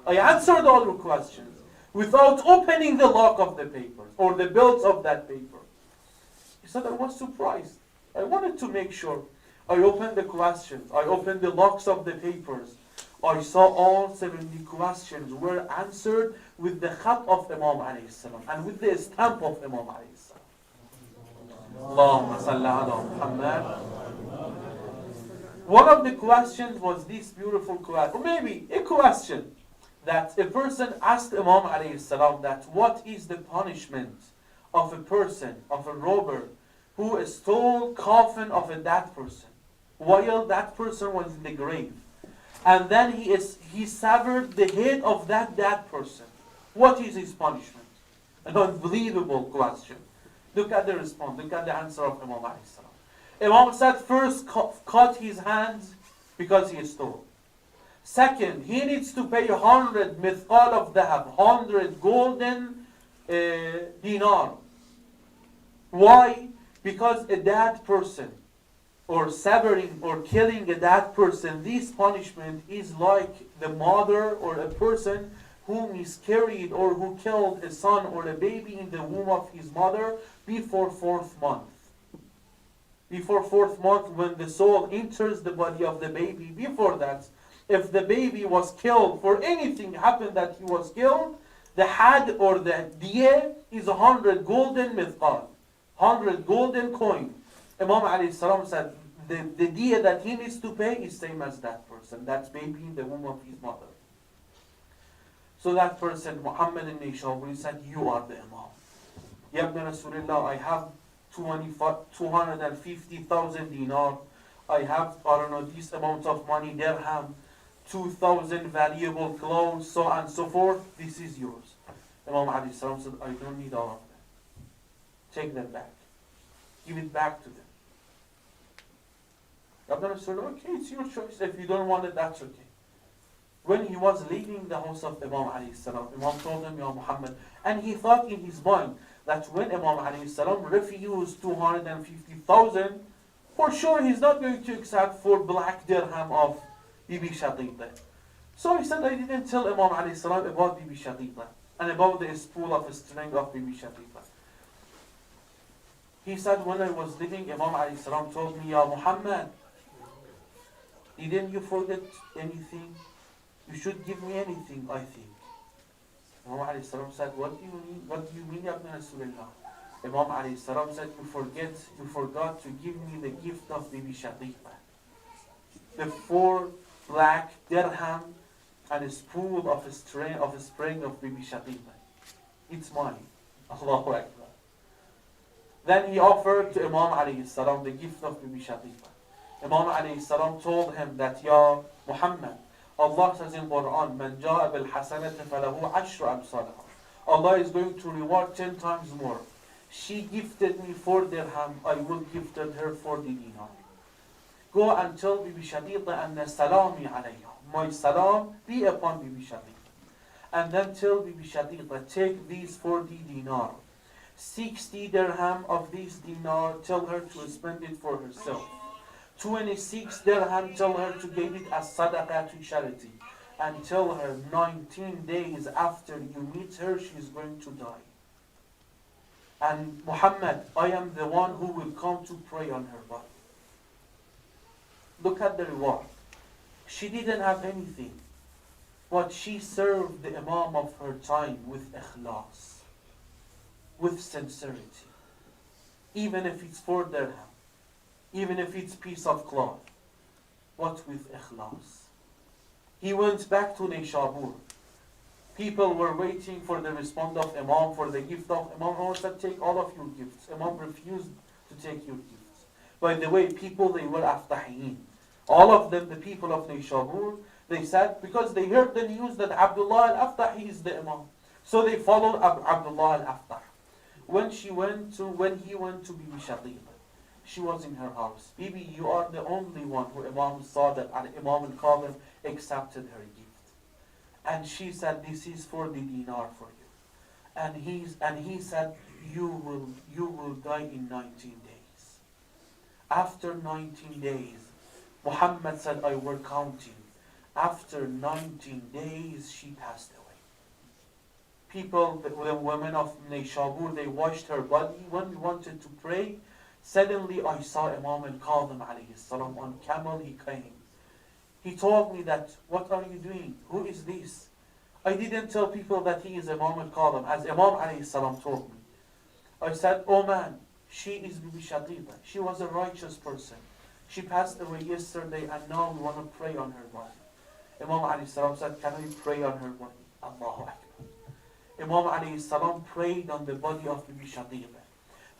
I answered all your questions without opening the lock of the papers or the bills of that paper. He said, I was surprised. I wanted to make sure. I opened the questions. I opened the locks of the papers. I saw all 70 questions were answered with the khat of Imam alayhi salam and with the stamp of Imam alayhi salam. Allahumma salli ala Muhammad. One of the questions was this beautiful question, or maybe a question that a person asked Imam alayhi salam that what is the punishment of a person, of a robber, who stole coffin of a dead person while that person was in the grave. And then he severed the head of that dead person. What is his punishment? An unbelievable question. Look at the response. Look at the answer of Imam alayhi salam. Imam said first cut his hands because he stole. Second, he needs to pay 100 mithqal of dhahab, 100 golden dinar. Why? Because a dead person, or severing or killing a dead person, this punishment is like the mother or a person who miscarried or who killed a son or a baby in the womb of his mother before 4th month. Before 4th month, when the soul enters the body of the baby, before that, if the baby was killed, for anything happened that he was killed, the had or the diya is 100 golden mithqal, 100 golden coin. Imam alayhi salam said the diya that he needs to pay is same as that person, that baby in the womb of his mother. So that person, Muhammad ibn Ishaq, he said, you are the Imam. Ya ibn Rasulullah, I have 250,000 dinar. I have, I don't know, this amount of money, dirham, 2,000 valuable clothes, so on and so forth. This is yours. Imam alayhi salam said, I don't need all of them. Take them back. Give it back to them. Abdullah said, okay, it's your choice. If you don't want it, that's okay. When he was leaving the house of Imam alayhi salam, Imam told him, Ya Muhammad, and he thought in his mind that when Imam alayhi salam refused 250,000, for sure he's not going to accept 4 black dirham of Bibi Shaqiqa. So he said, I didn't tell Imam alayhi salam about Bibi Shaqiqa and about the spool of string of Bibi Shaqiqa. He said, when I was leaving, Imam alayhi salam told me, Ya Muhammad, didn't you forget anything? You should give me anything, I think. Imam alayhi salam said, what do you mean? What do you mean, Ya Ibn Rasulullah? Imam alayhi salam said, you forgot to give me the gift of Bibi Shaqiqa. The 4 black dirham and a spool of a spring of Bibi Shaqiqa. It's mine. Allahu Akbar. Then he offered to Imam alayhi salam the gift of Bibi Shaqiqa. Imam alayhi salam told him that, Ya Muhammad, Allah says in Quran, Man ja'a bil hasanati falahu ashru amsalha. Allah is going to reward 10 times more. She gifted me 4 dirham, I will gift her 40 dinar. Go and tell Bibi Shaqiqa anna salami alayha. My salam be upon Bibi Shaqiqa. And then tell Bibi Shaqiqa, take these 40 dinar. 60 dirham of these dinar, tell her to spend it for herself. 26 dirham, tell her to give it as sadaqah to charity. And tell her 19 days after you meet her, she's going to die. And Muhammad, I am the one who will come to pray on her body. Look at the reward. She didn't have anything, but she served the Imam of her time with ikhlas, with sincerity. Even if it's 4 dirham, even if it's piece of cloth, but with ikhlas. He went back to Nishabur. People were waiting for the response of Imam, for the gift of Imam. Imam said, take all of your gifts. Imam refused to take your gifts. By the way, people, they were aftahiyin. All of them, the people of Nishabur, they said, because they heard the news that Abdullah al-Aftahi is the Imam. So they followed Abdullah al-Aftah. When he went to Bibi Shaqiqa, she was in her house. Bibi, you are the only one who Imam saw that Imam al-Kazim accepted her gift. And she said, this is for the dinar for you. And he said, you will die in 19 days. After 19 days, Muhammad said, I were counting. After 19 days, she passed away. People, the women of Nayshabur, they washed her body. When we wanted to pray, suddenly I saw Imam al-Kazim alayhi salam on camel. He came. He told me that, what are you doing? Who is this? I didn't tell people that he is Imam al-Kazim, as Imam alayhi salam told me. I said, oh man, she is Bibi Shaqiqa. She was a righteous person. She passed away yesterday and now we want to pray on her body. Imam alayhi salam said, can we pray on her body? Allahu Akbar. Imam alayhi salam prayed on the body of Bibi Shaqiqa,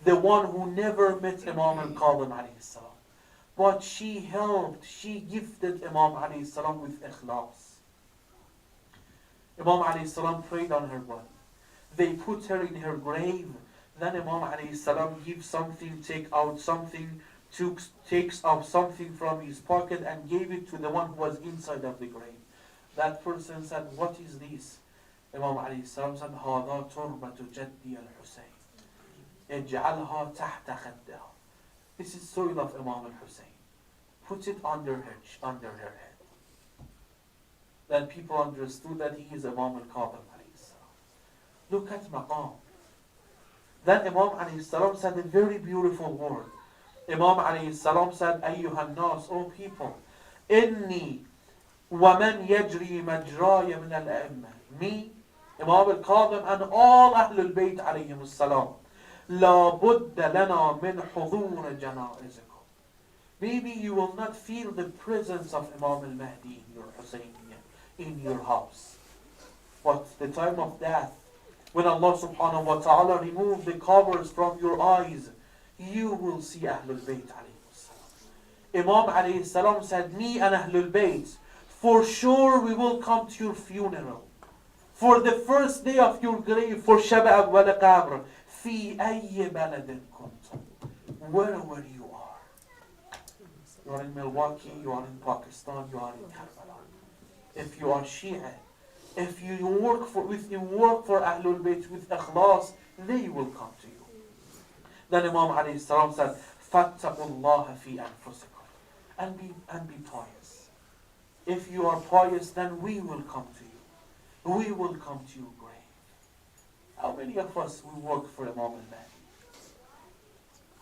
the one who never met Imam al-Kazim alayhi salam. But she helped, she gifted Imam alayhi salam with ikhlas. Imam alayhi salam prayed on her body. They put her in her grave. Then Imam alayhi salam gives something, takes out something from his pocket and gave it to the one who was inside of the grave. That person said, what is this? Imam alayhi salam said, هذا تربة جدي الحسين اجعلها تحت خدها. This is soil of Imam al-Hussein. Put it under her head. Then people understood that he is Imam al-Kazim alayhi salam. Look at maqam. Then Imam alayhi salam said a very beautiful word. Imam alayhi salam said, أيها الناس, O people, إني ومن يجري مجراي من الأئمة. Me, Imam al-Kazim, and all Ahlul Bayt alayhim as-salam. لا بد لنا من حضور جنائزكم. Maybe you will not feel the presence of Imam al-Mahdi in your Husayniyah, in your house. But the time of death, when Allah subhanahu wa ta'ala remove the covers from your eyes, you will see Ahlul Bayt alayhi salam. Imam alayhi salam said, me and Ahlul Bayt, for sure we will come to your funeral. For the first day of your grave, for Shaba wal Qabr, fi ayyi baladin kuntum. Wherever you are. You are in Milwaukee, you are in Pakistan, you are in Karbala. If you are Shia, if you work for Ahlul Bayt with ikhlas, they will come to you. Then Imam alayhi salam said, فَاتَّقُوا اللَّهَ فِي أَنفُسِكُمْ. And be pious. If you are pious, then we will come to you. We will come to your grave. How many of us we work for Imam al-Mahdi?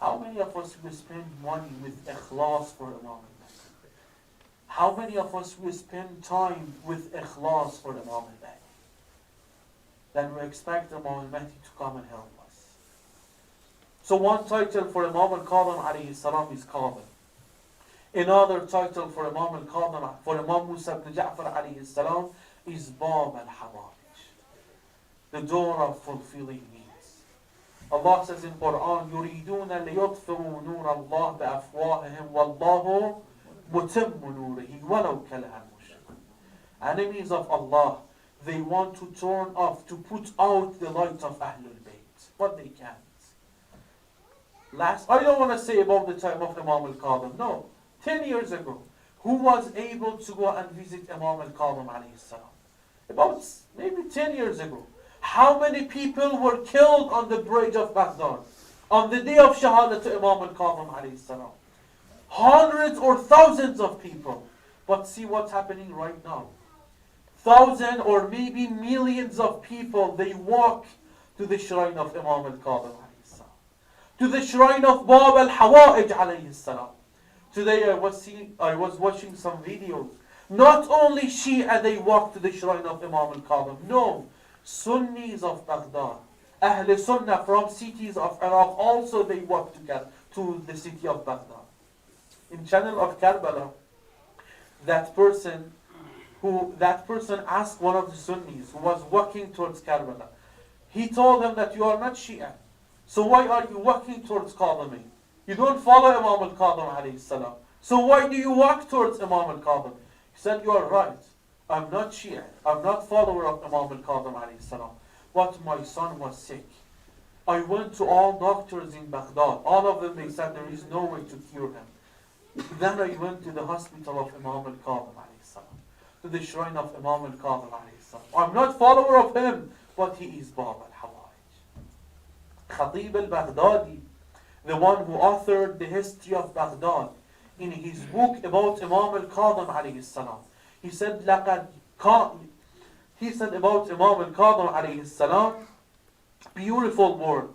How many of us we spend money with ikhlas for Imam al-Mahdi? How many of us we spend time with ikhlas for Imam al-Mahdi? Then we expect Imam al-Mahdi to come and help us. So one title for Imam al-Kazim alayhi salam is Kazim. Another title for Imam al-Kazim, for Imam Musa ibn Ja'far alayhi salam, is Bab al-Hawaj, the door of fulfilling needs. Allah says in Quran, يُرِيدُونَ لِيُطْفِئُوا نُورَ اللَّهِ بِأَفْوَاهِهِمْ وَاللَّهُ مُتِمُّ نُورِهِ وَلَوْ كَرِهَ الْمُشْرِكُونَ. Enemies of Allah, they want to turn off, to put out the light of Ahlul Bayt, but they can't. I don't want to say about the time of Imam al-Kazim, no. 10 years ago, who was able to go and visit Imam al-Kazim alayhi salam? About maybe 10 years ago. How many people were killed on the bridge of Baghdad on the day of Shahadat to Imam al-Kazim alayhi salam? Hundreds or thousands of people. But see what's happening right now. Thousands or maybe millions of people, they walk to the shrine of Imam al-Kazim alayhi salam, to the shrine of Bab al-Hawaj alayhi salam. Today I was watching some videos. Not only Shia, they walk to the shrine of Imam al-Kazim. No, Sunnis of Baghdad, Ahl Sunnah from cities of Iraq, also they walk to the city of Baghdad. In channel of Karbala, that person asked one of the Sunnis who was walking towards Karbala. He told him that you are not Shia. So why are you walking towards Qadimi? You don't follow Imam al-Kazim alayhi salam. So why do you walk towards Imam al-Kazim? He said, you are right. I'm not Shia. I'm not follower of Imam al-Kazim alayhi salam. But my son was sick. I went to all doctors in Baghdad. All of them, they said there is no way to cure him. Then I went to the hospital of Imam al-Kazim alayhi salam, to the shrine of Imam al-Kazim alayhi salam. I'm not follower of him, but he is Bab al-Hawaj. Khatib al-Baghdadi, the one who authored the history of Baghdad, in his book about Imam al-Kazim alayhi salam. He said about Imam al-Kazim alayhi salam, beautiful word.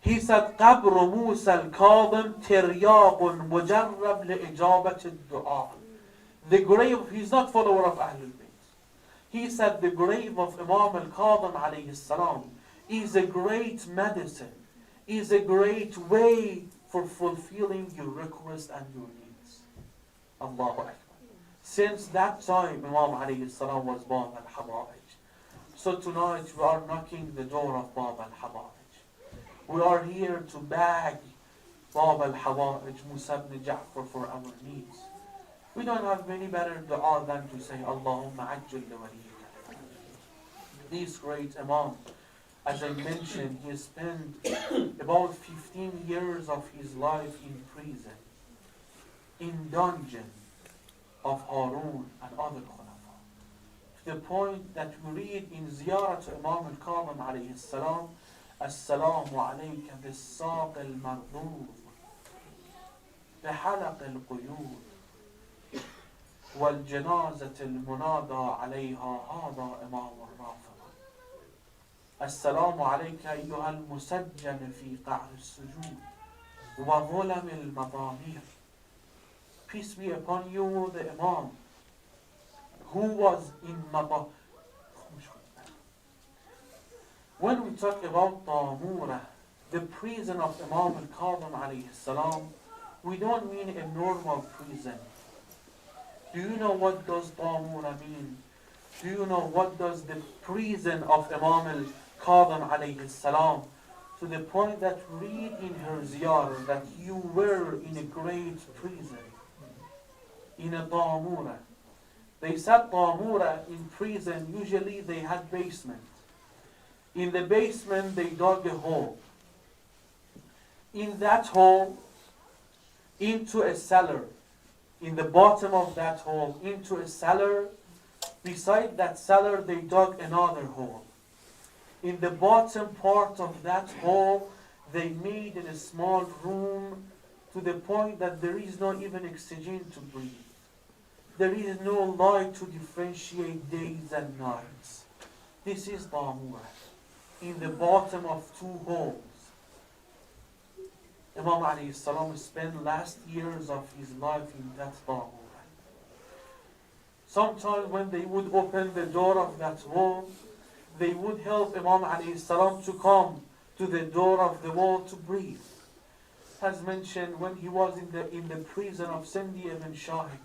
He said, قبر موسى الكاظم ترياق مجرب لإجابة الدعاء. The grave, he's not follower of Ahlul Bayt. He said the grave of Imam al-Kazim alayhi salam is a great medicine, is a great way for fulfilling your requests and your needs. Allahu Akbar. Since that time, Imam alayhi salam was Bab al-Hawa'ij. So tonight we are knocking the door of Bab al-Hawa'ij. We are here to beg Bab al-Hawa'ij, Musa ibn Ja'far, for our needs. We don't have any better dua than to say, Allahumma ajjal li waliyika. This great Imam, as I mentioned, he spent about 15 years of his life in prison, in dungeon of Harun and other Khulafa. To the point that we read in Ziyarah to Imam al-Kazim alayhi salam, السلام عليك بالساق المرضوض بحلق القيود والجنازة المنادى عليها هذا إمام الرافضة. السلام عليك أيها المسجن في قعر السجود وظلم المضامير. Peace be upon you, the Imam, who was in Maba. When we talk about Tamura, the prison of Imam al-Kazim alayhi salam, we don't mean a normal prison. Do you know what does Tamura mean? Do you know what does the prison of Imam al-Kazim alayhi salam? To the point that read in her ziyarah that you were in a great prison, in a Tamura. They said Tamura in prison, usually they had basement. In the basement, they dug a hole. In that hole, into a cellar. In the bottom of that hole, into a cellar. Beside that cellar, they dug another hole. In the bottom part of that hole, they made a small room to the point that there is not even oxygen to breathe. There is no light to differentiate days and nights. This is Tamura. In the bottom of two holes. Imam alayhi salam spent last years of his life in that Tamura. Sometimes when they would open the door of that hole, they would help Imam alayhi salam to come to the door of the wall to breathe. As mentioned, when he was in the prison of Sindi ibn Shahiq,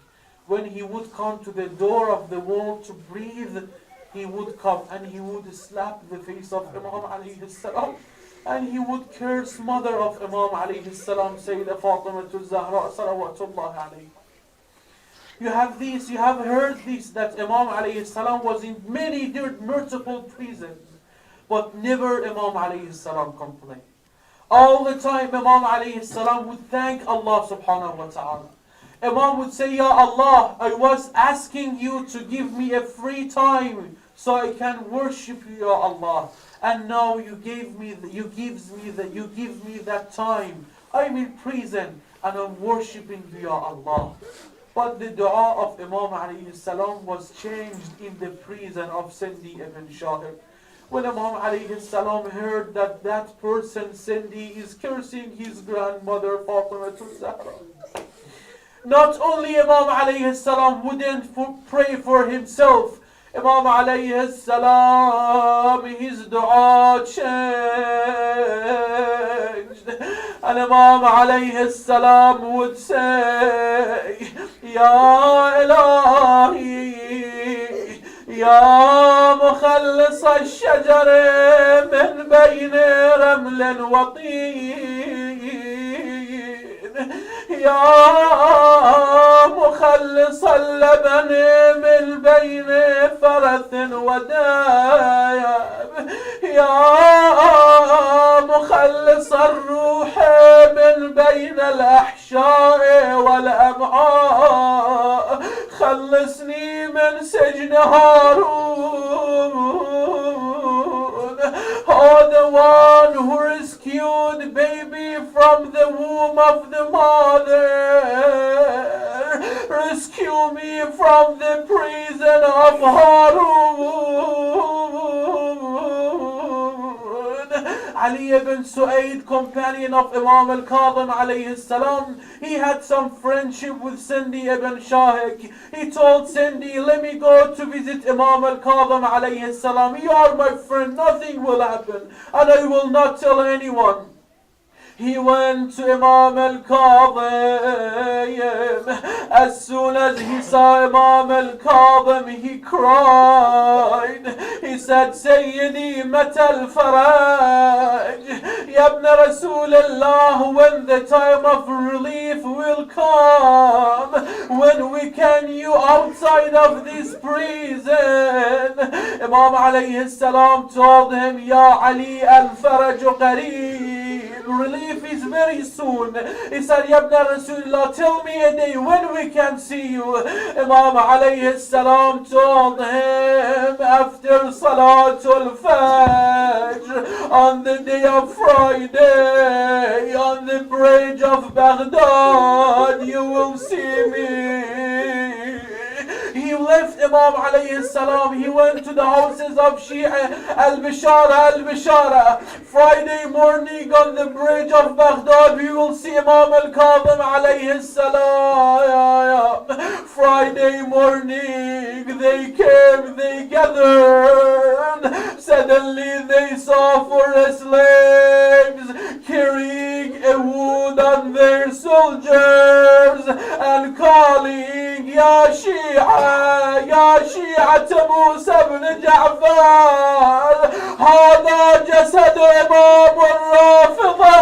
when he would come to the door of the wall to breathe, he would come and he would slap the face of Imam alayhi salam, and he would curse mother of Imam alayhi salam, Sayyidah Fatima Zahra salawatullah alayhi. You have this, you have heard this, that Imam alayhi salam was in many multiple prisons, but never Imam alayhi salam complained. All the time Imam alayhi salam would thank Allah subhanahu wa ta'ala. Imam would say, Ya Allah, I was asking you to give me a free time so I can worship you, Ya Allah. And now you give me that time. I'm in prison and I'm worshiping you, Ya Allah. But the dua of Imam alayhi salam was changed in the prison of Sindi ibn Shahiq. When Imam alayhi salam heard that that person, Sindi, is cursing his grandmother Fatima Zahra. Not only Imam alayhi salam wouldn't pray for himself, Imam alayhi salam, his dua changed. And Imam alayhi salam would say, Ya Ilahi, Ya مخلص الشجر من بين رمل وطين يا مخلص اللبن من بين فرث ودايب يا مخلص الروح من بين الأحشاء والأمعاء خلصني من سجن هارون Oh, the one who rescued baby from the womb of the mother, rescue me from the prison of Haroon. Ali ibn Su'aid, companion of Imam al-Kazim alayhi salam, he had some friendship with Sindi ibn Shahiq. He told Sindi, let me go to visit Imam al-Kazim alayhi salam. You are my friend, nothing will happen, and I will not tell anyone. He went to Imam al-Kazim. As soon as he saw Imam al-Kazim, he cried. He said, Sayyidi mata al-faraj. Ya ibn Rasulullah, when the time of relief will come, when we can you outside of this prison. Imam alayhi salam told him, Ya Ali, al-faraj qareeb. Relief is very soon. He said, Ya ibn Rasulullah, tell me a day when we can see you. Imam alayhi salam told him, after Salatul Fajr, on the day of Friday, on the bridge of Baghdad, you will see me. He left Imam alayhi salam. He went to the houses of Shia al-Bishara. Friday morning on the bridge of Baghdad, we will see Imam al-Kazim alayhi salam. Friday morning, they came, they gathered. Suddenly they saw 4 slaves carrying a wood on their soldiers and calling, Ya Shia, Ya Shia Musa ibn Ja'far, هذا جسد إمام الرافضة.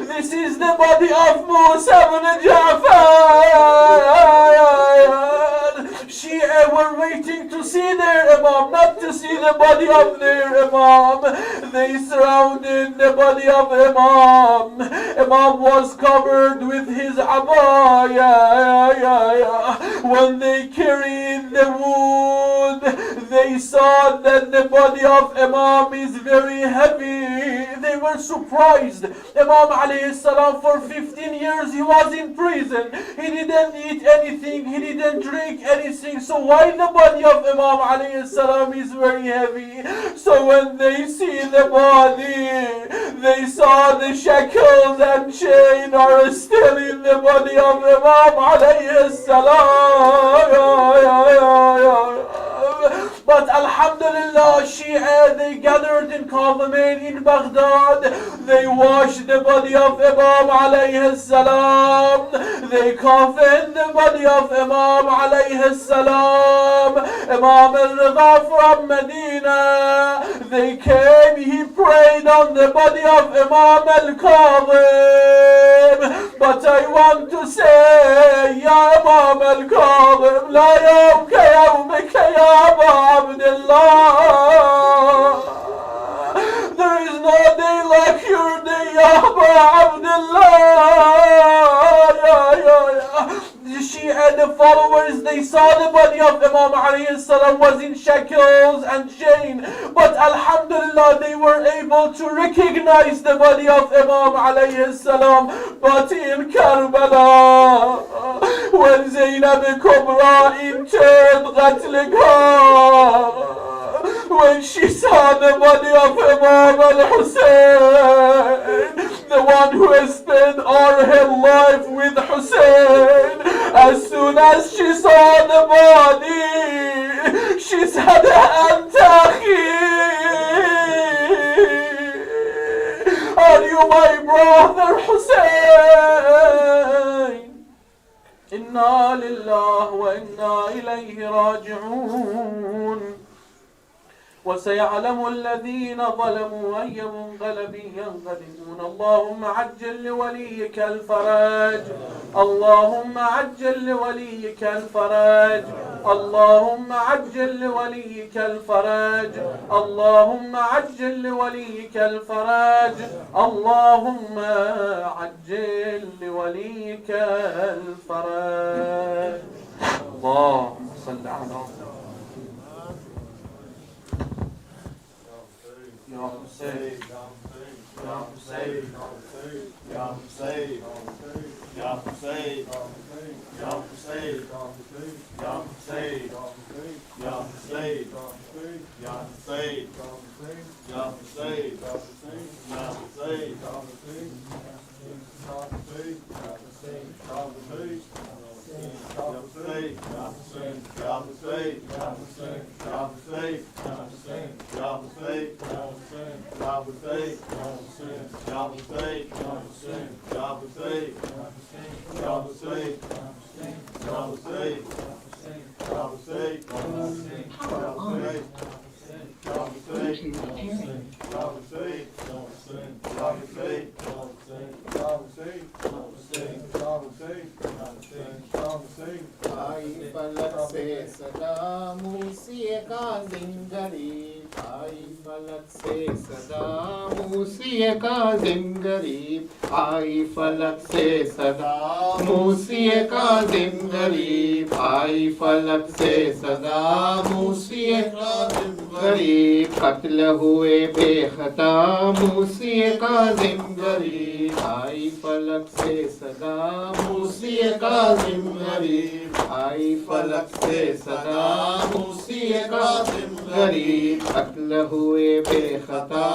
This is the body of Musa ibn Ja'far. Shia were waiting to see their Imam, not to see the body of their Imam. They surrounded the body of Imam. Imam was covered with his abaya. When they carried the wood, they saw that the body of Imam is very heavy. They were surprised. Imam alayhi salam, for 15 years he was in prison. He didn't eat anything, he didn't drink anything. So why the body of Imam alayhi salam is very heavy? So when they see the body, they saw the shackles and chain are still in the body of Imam alayhi salam. But alhamdulillah, Shia, they gathered in Kazimain in Baghdad. They washed the body of Imam alayhi salam. They coffined the body of Imam alayhi salam. Imam al-Rida from Medina. They came, he prayed on the body of Imam al-Kazim. But I want to say, Ya Imam al-Kazim, La yawka yawmika ya Abdullah. There is no day like your day, Ya Abdullah. She and the followers, they saw the body of Imam alayhi salam was in shackles and chain. But alhamdulillah, they were able to recognize the body of Imam alayhi salam. But in Karbala, when Zainab Kubra interred Ghatligha, when she saw the body of Imam al-Hussein, the one who has spent all her life with Hussein, as soon as she saw the body, she said, Antaki, are you my brother Hussein? Inna lillah wa inna ilayhi raji'un. وسيعلم الذين ظلموا أي منقلب ينقلبون. اللهم عجل لوليك الفرج. اللهم عجل لوليك الفرج. اللهم عجل لوليك الفرج. اللهم عجل لوليك الفرج. اللهم عجل لوليك الفرج. اللهم صل على Hussein, Ya Hussein, Ya Hussein, Ya Hussein, Ya Hussein, Ya Hussein, Ya Hussein, Ya Hussein, Ya Hussein, आई फलक से सदा मूसी काज़िम गरीब, आई फलक से सदा मूसी काज़िम गरीब, आई फलक से सदा मूसी काज़िम गरीब, आई फलक से सदा मूसी काज़िम गरीब, कत्ल हुए बेखता मूसी काज़िम गरीब, आई फलक से सदा मूसी काज़िम गरीब, आई फलक से सदा मूसी काज़िम गरीब, कत्ल हुए बेखता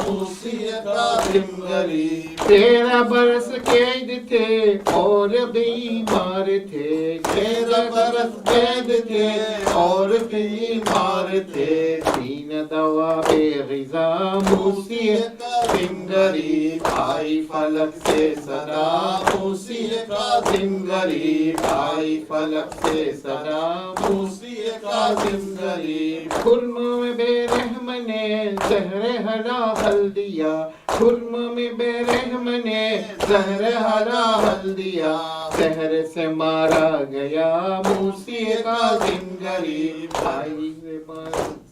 मूसी काज़िम गरीब, 13 बरस कैद थे और बीमार थे, 13 बरस कैद थे और बीमार थे, 3 दवा बेग़िज़ा मूसी काज़िम गरीब, आई फलक से सदा मूसी काज़िम गरीब, आई फलक से सदा मूसी काज़िम गरीब, खुर्म में बेरहम ने ज़हर हरा हल दिया, खुर्म में बेरहम ने ज़हर हरा हल दिया, ज़हर से मारा गया मूसी काज़िम गरीब, आई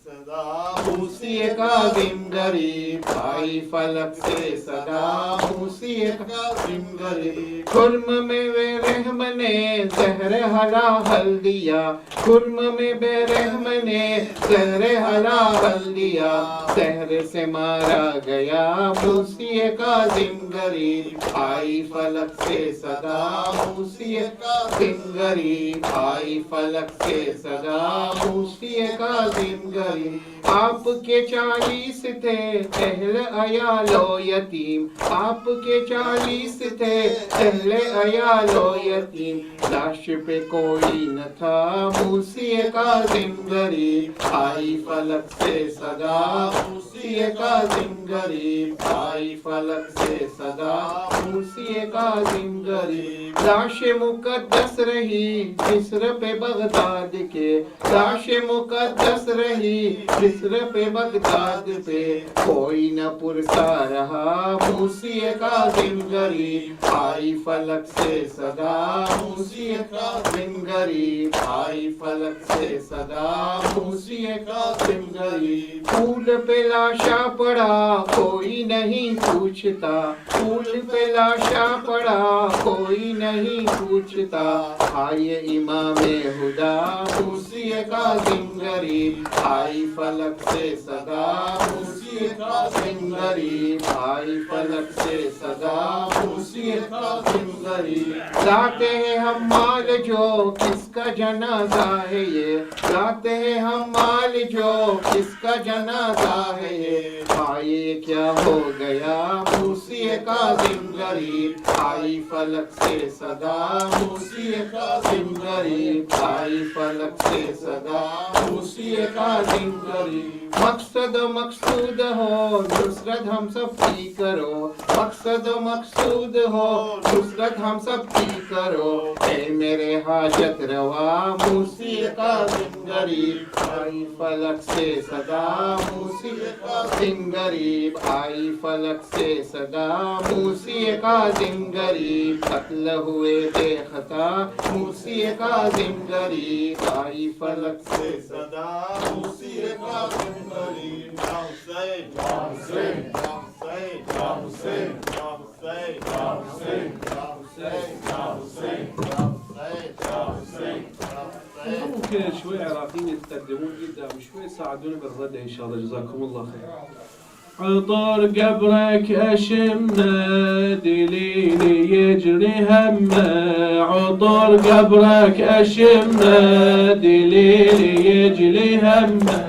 सदा मूसी काज़िम गरीब, आई फलक से सदा मूसी काज़िम गरीब, खुर्म में बेरहम ने ज़हर हरा हल दिया, खुर्म में बेरहम ने ज़हर हरा हल दिया, ज़हर से मारा गया मूसी काज़िम गरीब, आई फलक से सदा मूसी काज़िम गरीब, आई फलक से सदा मूसी काज़िम गरीब, आपके 40 थे अहले अयालो यतीम, आपके 40 थे अहले अयालो यतीम, लाश पे कोई न था मूसी काज़िम गरीब, आई फलक से सदा मूसी काज़िम गरीब, आई फलक से सदा मूसी काज़िम गरीब, लाश मुकद्दस रही मिस्र पे बगदाद के, लाश मुकद्दस रही मिस्र पे बगदाद पे, कोई न पुरसा रहा मूसी काज़िम गरीब, आई फलक से सदा मूसी काज़िम गरीब, आई फलक से सदा मूसी काज़िम गरीब, फूल पे लाशा पड़ा कोई नहीं पूछता, फूल पे लाशा पड़ा कोई नहीं पूछता, आए इमाम हुदा मूसी काज़िम गरीब, आई फलक से सदा मूसी काज़िम गरीब, आई फलक से सदा मूसी काज़िम गरीब, लाते हैं हम माल जो किसका जनाजा है ये, लाते हैं हम माल जो किसका जनाजा है ये, आए क्या हो गया मूसी काज़िम गरीब, आई फलक से सदा मूसी काज़िम गरीब, आई फलक से सदा मूसी काज़िम गरीब, मकसद मकसूद हो नुसरत हम सब की करो, मकसद मकसूद हो नुसरत हम सब की करो, ऐ मेरे हाजत रवा मूसी काज़िम गरीब, आई फलक से सदा मूसी काज़िम गरीब, आई फलक से सदा मूसी काज़िम गरीब, कत्ल हुए बेखता मूसी काज़िम गरीब, आई फलक से सदा मूसी काज़िम गरीब, या हुसैन या हुसैन या हुसैन या हुसैन या हुसैन या हुसैन या हुसैन या हुसैन या हुसैन या Hussain. ممكن شوي عراقيين يتقدمون قدام شوي يساعدونا بالرد ان شاء الله. جزاكم الله خير. عطر قبرك أشمه دليلي يجري همه عطر قبرك أشمه دليلي يجري همه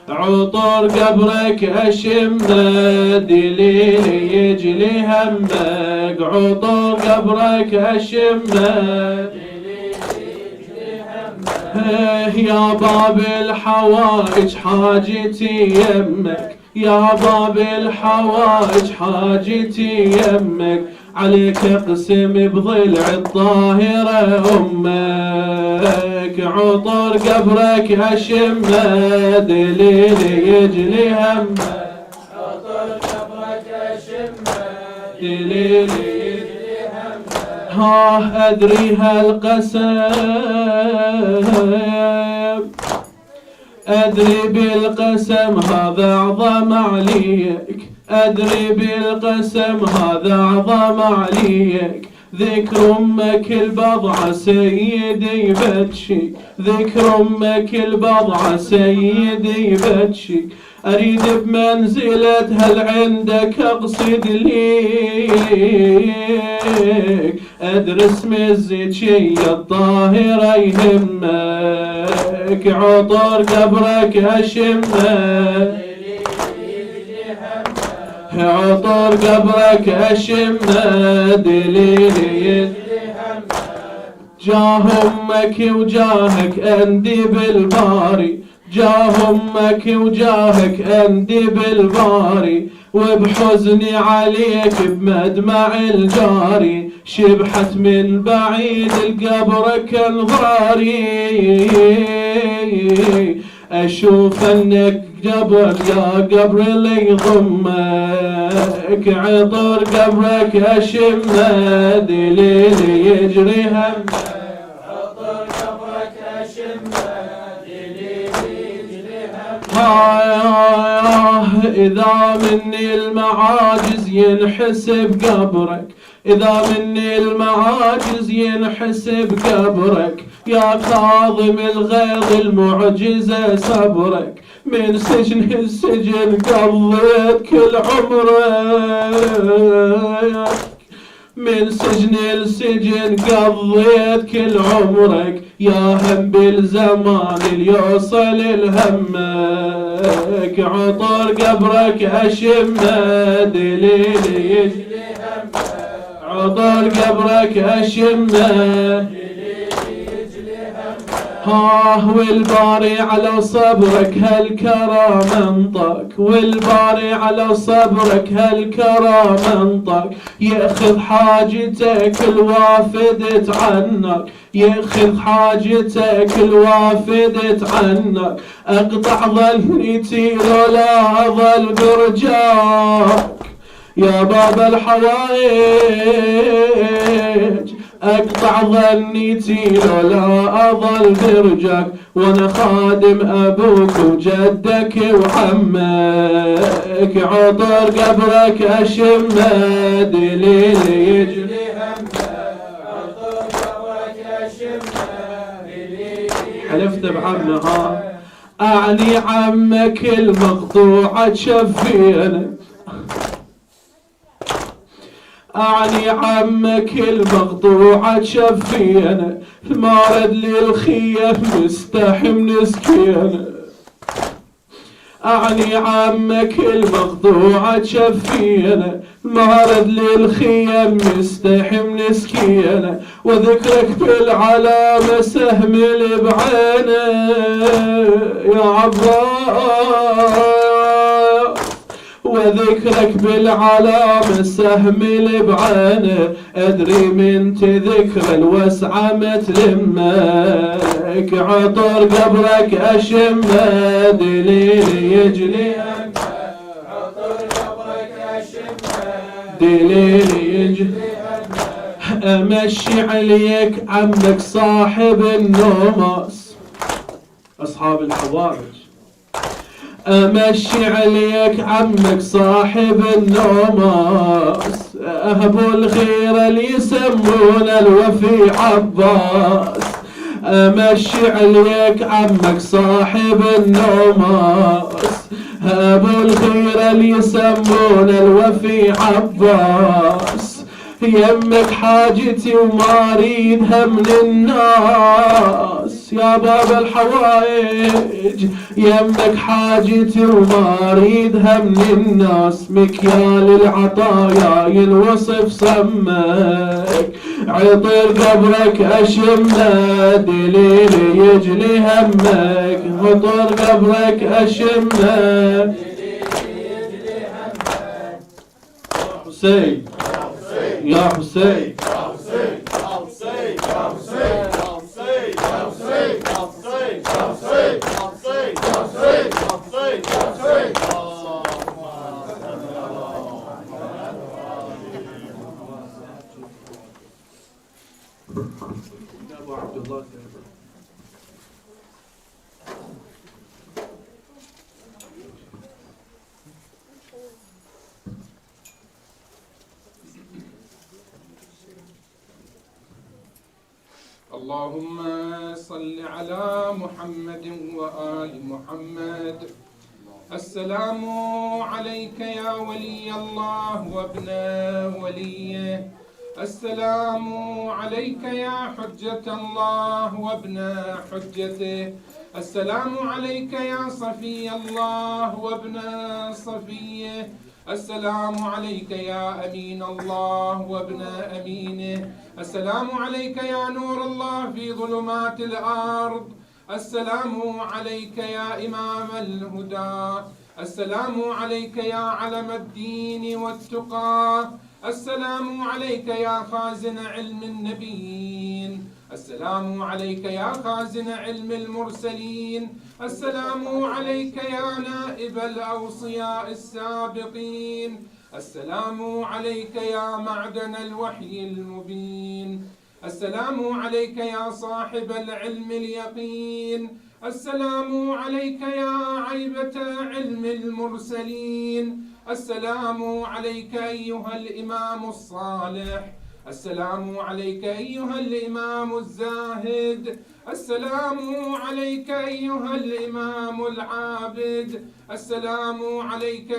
عطر قبرك أشمه دليلي يجلي همك عطر قبرك أشمه يا باب الحوائج حاجتي يمك يا باب الحوائج حاجتي يمك عليك اقسم بضلع الطاهرة أمك عطر قبرك أشمه دليلي يجلي همك عطر قبرك أشمه دليلي يجلي همك ها أدري هالقسم أدري بالقسم هذا أعظم عليك أدري بالقسم هذا أعظم عليك ذكر أمك البضعة سيدي بتشي ذكر أمك البضعة سيدي بتشي أريد بمنزلة هل عندك أقصد ليك أدرس مزيتشي الطاهرة يهمك عطر قبرك أشمه عطر قبرك أشمه دليلي جاه أمك وجاهك أندي بالباري جاه أمك وجاهك أندي بالباري وبحزني عليك بمدمع الجاري شبحت من بعيد القبرك انظاري أشوف أنك جبر يا قبر اللي يضمك عطر قبرك أشمه دليلي يجري همك عطر قبرك أشمه دليلي يجري همك إذا مني المعاجز ينحسب قبرك إذا مني المعاجز ينحسب قبرك يا كاظم الغيظ المعجزة صبرك من سجن السجن قضيت كل عمرك من سجن السجن قضيت كل عمرك يا هم بالزمان اليوصل الهمك عطر قبرك أشمه دليلي يجلي همك عطر قبرك أشمه والباري على صبرك هالكرام انطق والباري على صبرك هالكرام انطق ياخذ حاجتك الوافدت عنك ياخذ حاجتك الوافدت عنك اقطع ظنيتي ولا اظل برجاك يا باب الحوائج اقطع ظنيتي لولا اظل برجك وانا خادم ابوك وجدك وعمك عطر قبرك اشمه دليلي يجري همك عطر قبرك اشمه دليلي حلفت بعمها اعني عمك المقطوعه تشفينا أعني عمك المقطوعة تشفينا المارد للخيم مستحم نسكينا أعني عمك المقطوعة تشفينا المارد للخيم مستحم نسكينا وذكرك بالعلامة سهم بعينه يا عباس وذكرك بالعلامة سهم بعينه أدري من تذكر الوسعة متلمك عطر قبرك أشمه دليلي يجلي همك عطر قبرك أشمه دليلي يجلي همك أمشي عليك عمك صاحب النوماس أصحاب الحوائج أمشي عليك عمك صاحب النوماس أهبو الغيرة اللي يسمون الوفي عباس أمشي عليك عمك صاحب النوماس أبو الخير اللي يسمون الوفي عباس، يمك حاجتي وما اريدها من الناس، يا باب الحوائج يمك حاجتي وما اريدها من الناس، مكيال العطايا ينوصف سمك، عطر قبرك اشمه دليل يجلي همك، عطر قبرك اشمه حسين يا حسين اللهم صل على محمد وآل محمد. السلام عليك يا ولي الله وابن وليه، السلام عليك يا حجة الله وابن حجته، السلام عليك يا صفي الله وابن صفيه، السلام عليك يا أمين الله وابن أمينه، السلام عليك يا نور الله في ظلمات الأرض، السلام عليك يا إمام الهدى، السلام عليك يا علم الدين والتقى، السلام عليك يا خازن علم النبيين، السلام عليك يا خازن علم المرسلين، السلام عليك يا نائب الأوصياء السابقين، السلام عليك يا معدن الوحي المبين، السلام عليك يا صاحب العلم اليقين، السلام عليك يا عيبة علم المرسلين، السلام عليك أيها الإمام الصالح، السلام عليك أيها الإمام الزاهد، السلام عليك أيها الإمام العابد، السلام عليك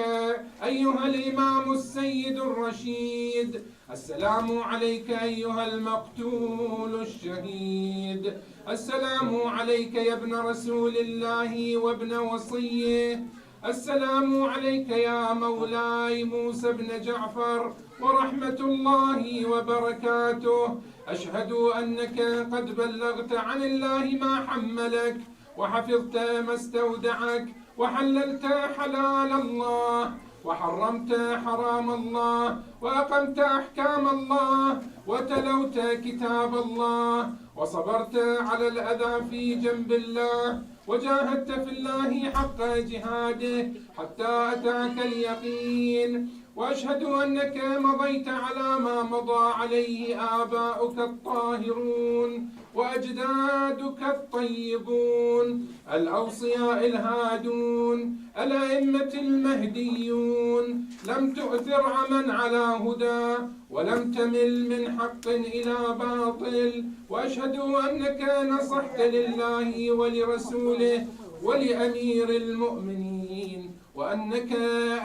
أيها الإمام السيد الرشيد، السلام عليك أيها المقتول الشهيد، السلام عليك يا ابن رسول الله وابن وصيه، السلام عليك يا مولاي موسى بن جعفر ورحمة الله وبركاته. أشهد أنك قد بلغت عن الله ما حملك، وحفظت ما استودعك، وحللت حلال الله، وحرمت حرام الله، وأقمت أحكام الله، وتلوت كتاب الله، وصبرت على الأذى في جنب الله، وجاهدت في الله حق جهاده حتى أتاك اليقين. وأشهد أنك مضيت على ما مضى عليه آباؤك الطاهرون وأجدادك الطيبون الأوصياء الهادون الأئمة المهديون، لم تؤثر عمن على هدى ولم تمل من حق إلى باطل. وأشهد أنك نصحت لله ولرسوله ولأمير المؤمنين، وأنك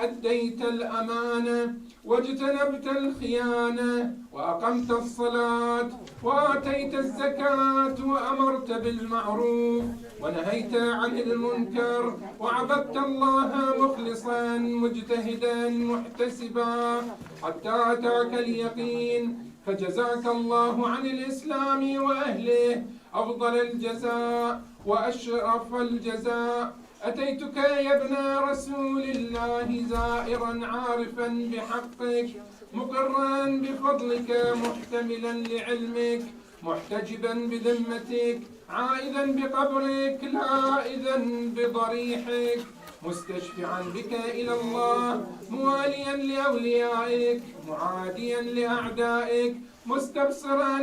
أديت الأمانة واجتنبت الخيانة، وأقمت الصلاة وآتيت الزكاة، وأمرت بالمعروف ونهيت عن المنكر، وعبدت الله مخلصا مجتهدا محتسبا حتى أتاك اليقين. فجزاك الله عن الإسلام وأهله أفضل الجزاء وأشرف الجزاء. أتيتك يا ابن رسول الله زائرا عارفا بحقك، مقرا بفضلك، محتملا لعلمك، محتجبا بذمتك، عائذا بقبرك، لائذا بضريحك، مستشفعا بك إلى الله، مواليا لأوليائك، معاديا لأعدائك، مستبصرا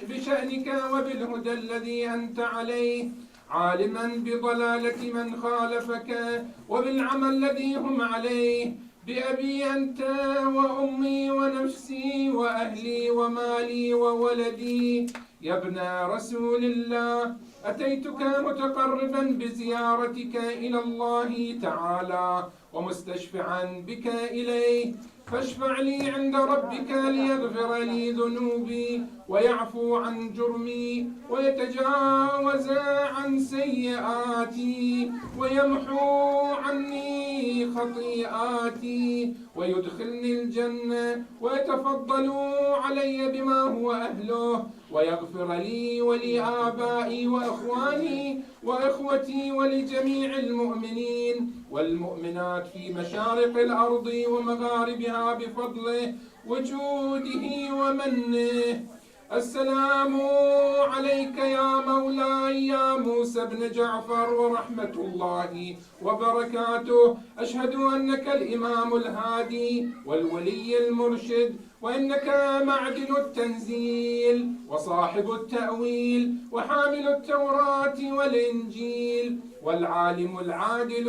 بشأنك وبالهدى الذي أنت عليه، عالما بضلالة من خالفك وبالعمى الذي هم عليه. بأبي أنت وأمي ونفسي وأهلي ومالي وولدي يا ابن رسول الله أتيتك متقربا بزيارتك إلى الله تعالى ومستشفعا بك إليه، فاشفع لي عند ربك ليغفر لي ذنوبي ويعفو عن جرمي ويتجاوز عن سيئاتي ويمحو عني خطيئاتي ويدخلني الجنة ويتفضل علي بما هو أهله ويغفر لي ولآبائي وإخواني وإخوتي ولجميع المؤمنين والمؤمنات في مشارق الأرض ومغاربها بفضله وجوده ومنه. السلام عليك يا مولاي يا موسى بن جعفر ورحمة الله وبركاته. أشهد أنك الإمام الهادي والولي المرشد، وإنك معدن التنزيل وصاحب التأويل وحامل التوراة والإنجيل والعالم العادل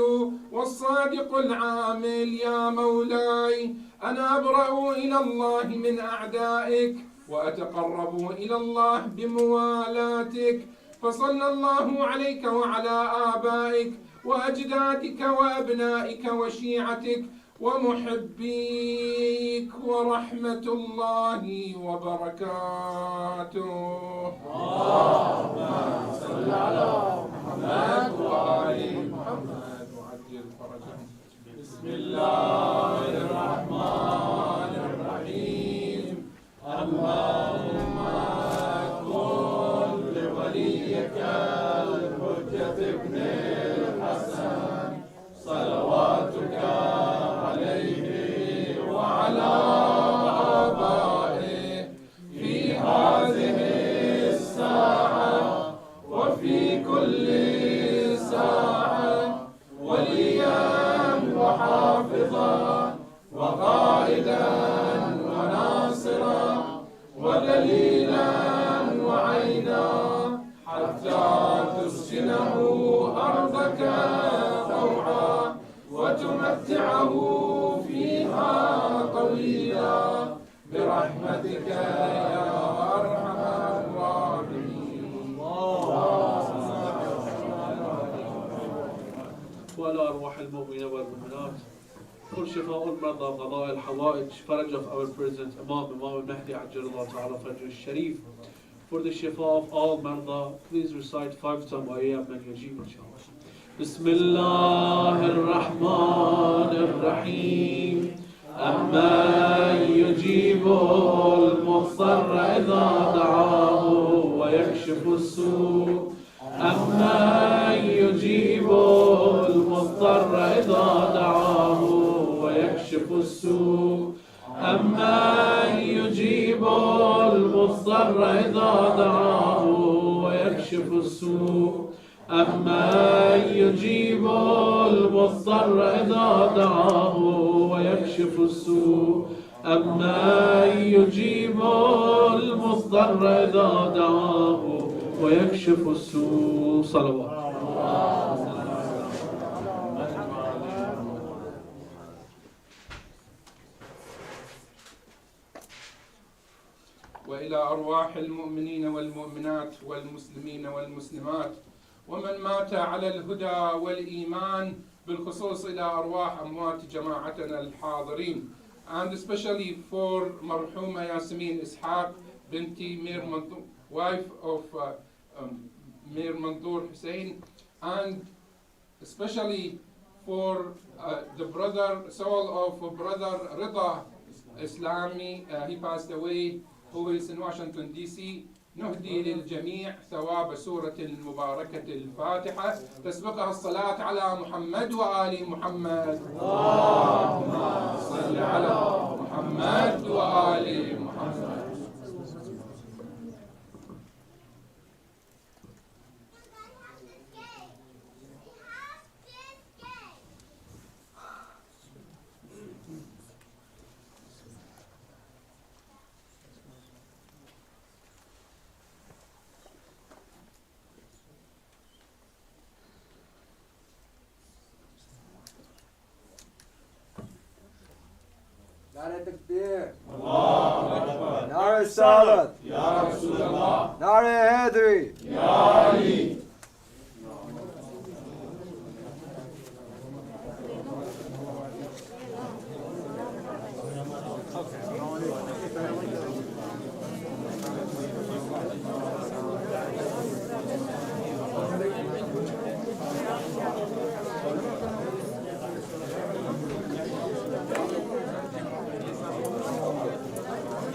والصادق العامل. يا مولاي أنا أبرأ إلى الله من أعدائك وأتقرب إلى الله بموالاتك، فصلى الله عليك وعلى آبائك وأجدادك وأبنائك وشيعتك ومحبيك ورحمة الله وبركاته. اللهم صل على محمد وآل محمد وعجل فرجهم. بسم الله الرحمن الرحيم. اللهم كن لوليك الحجة ابن الحسن صلواتك عليه وعلى آبائه في هذه الساعة وفي كل ساعة وليا وحافظا وقائدا وناصرا ودليلا وعينا حتى تسكنه أرضك طوعا وتمتعه فيها طويلا برحمتك يا أرحم الراحمين. وعلى أرواح المؤمنين والمؤمنات. كل شفاء المرضى وقضاء الحوائج. Faraj of our President Imam al-Mahdi Ajjalullah Ta'ala Fajr Sharif. For the shifa of all marda, please recite 5 times Ayyam and Yajib inshallah. Bismillah ar-Rahman ar-Rahim. أمن يجيب المضطر إذا دعاه ويكشف السوء. أمن يجيب المضطر إذا دعاه ويكشف السوء. أمن يجيب المضطر إذا دعاه ويكشف السوء. أمن يجيب المضطر إذا دعاه ويكشف السوء. أمن يجيب المضطر إذا دعاه ويكشف السوء. صلوات. وإلى أرواح المؤمنين والمؤمنات والمسلمين والمسلمات ومن مات على الهدى والإيمان، بالخصوص إلى أرواح أموات جماعتنا الحاضرين. And especially for Marhooma YASMEEN ISHAQ binti Mir Manzoor, wife of Mir Manzoor Hussain, and especially for the soul of brother Rida Islami, he passed away, who is in Washington DC. نهدي للجميع ثواب سورة المباركة الفاتحة تسبقها الصلاة على محمد وآل محمد. اللهم صل على محمد وآل محمد. نعرة تكبير الله أكبر. نعرة السعادة يا رسول الله. Nare Hedri.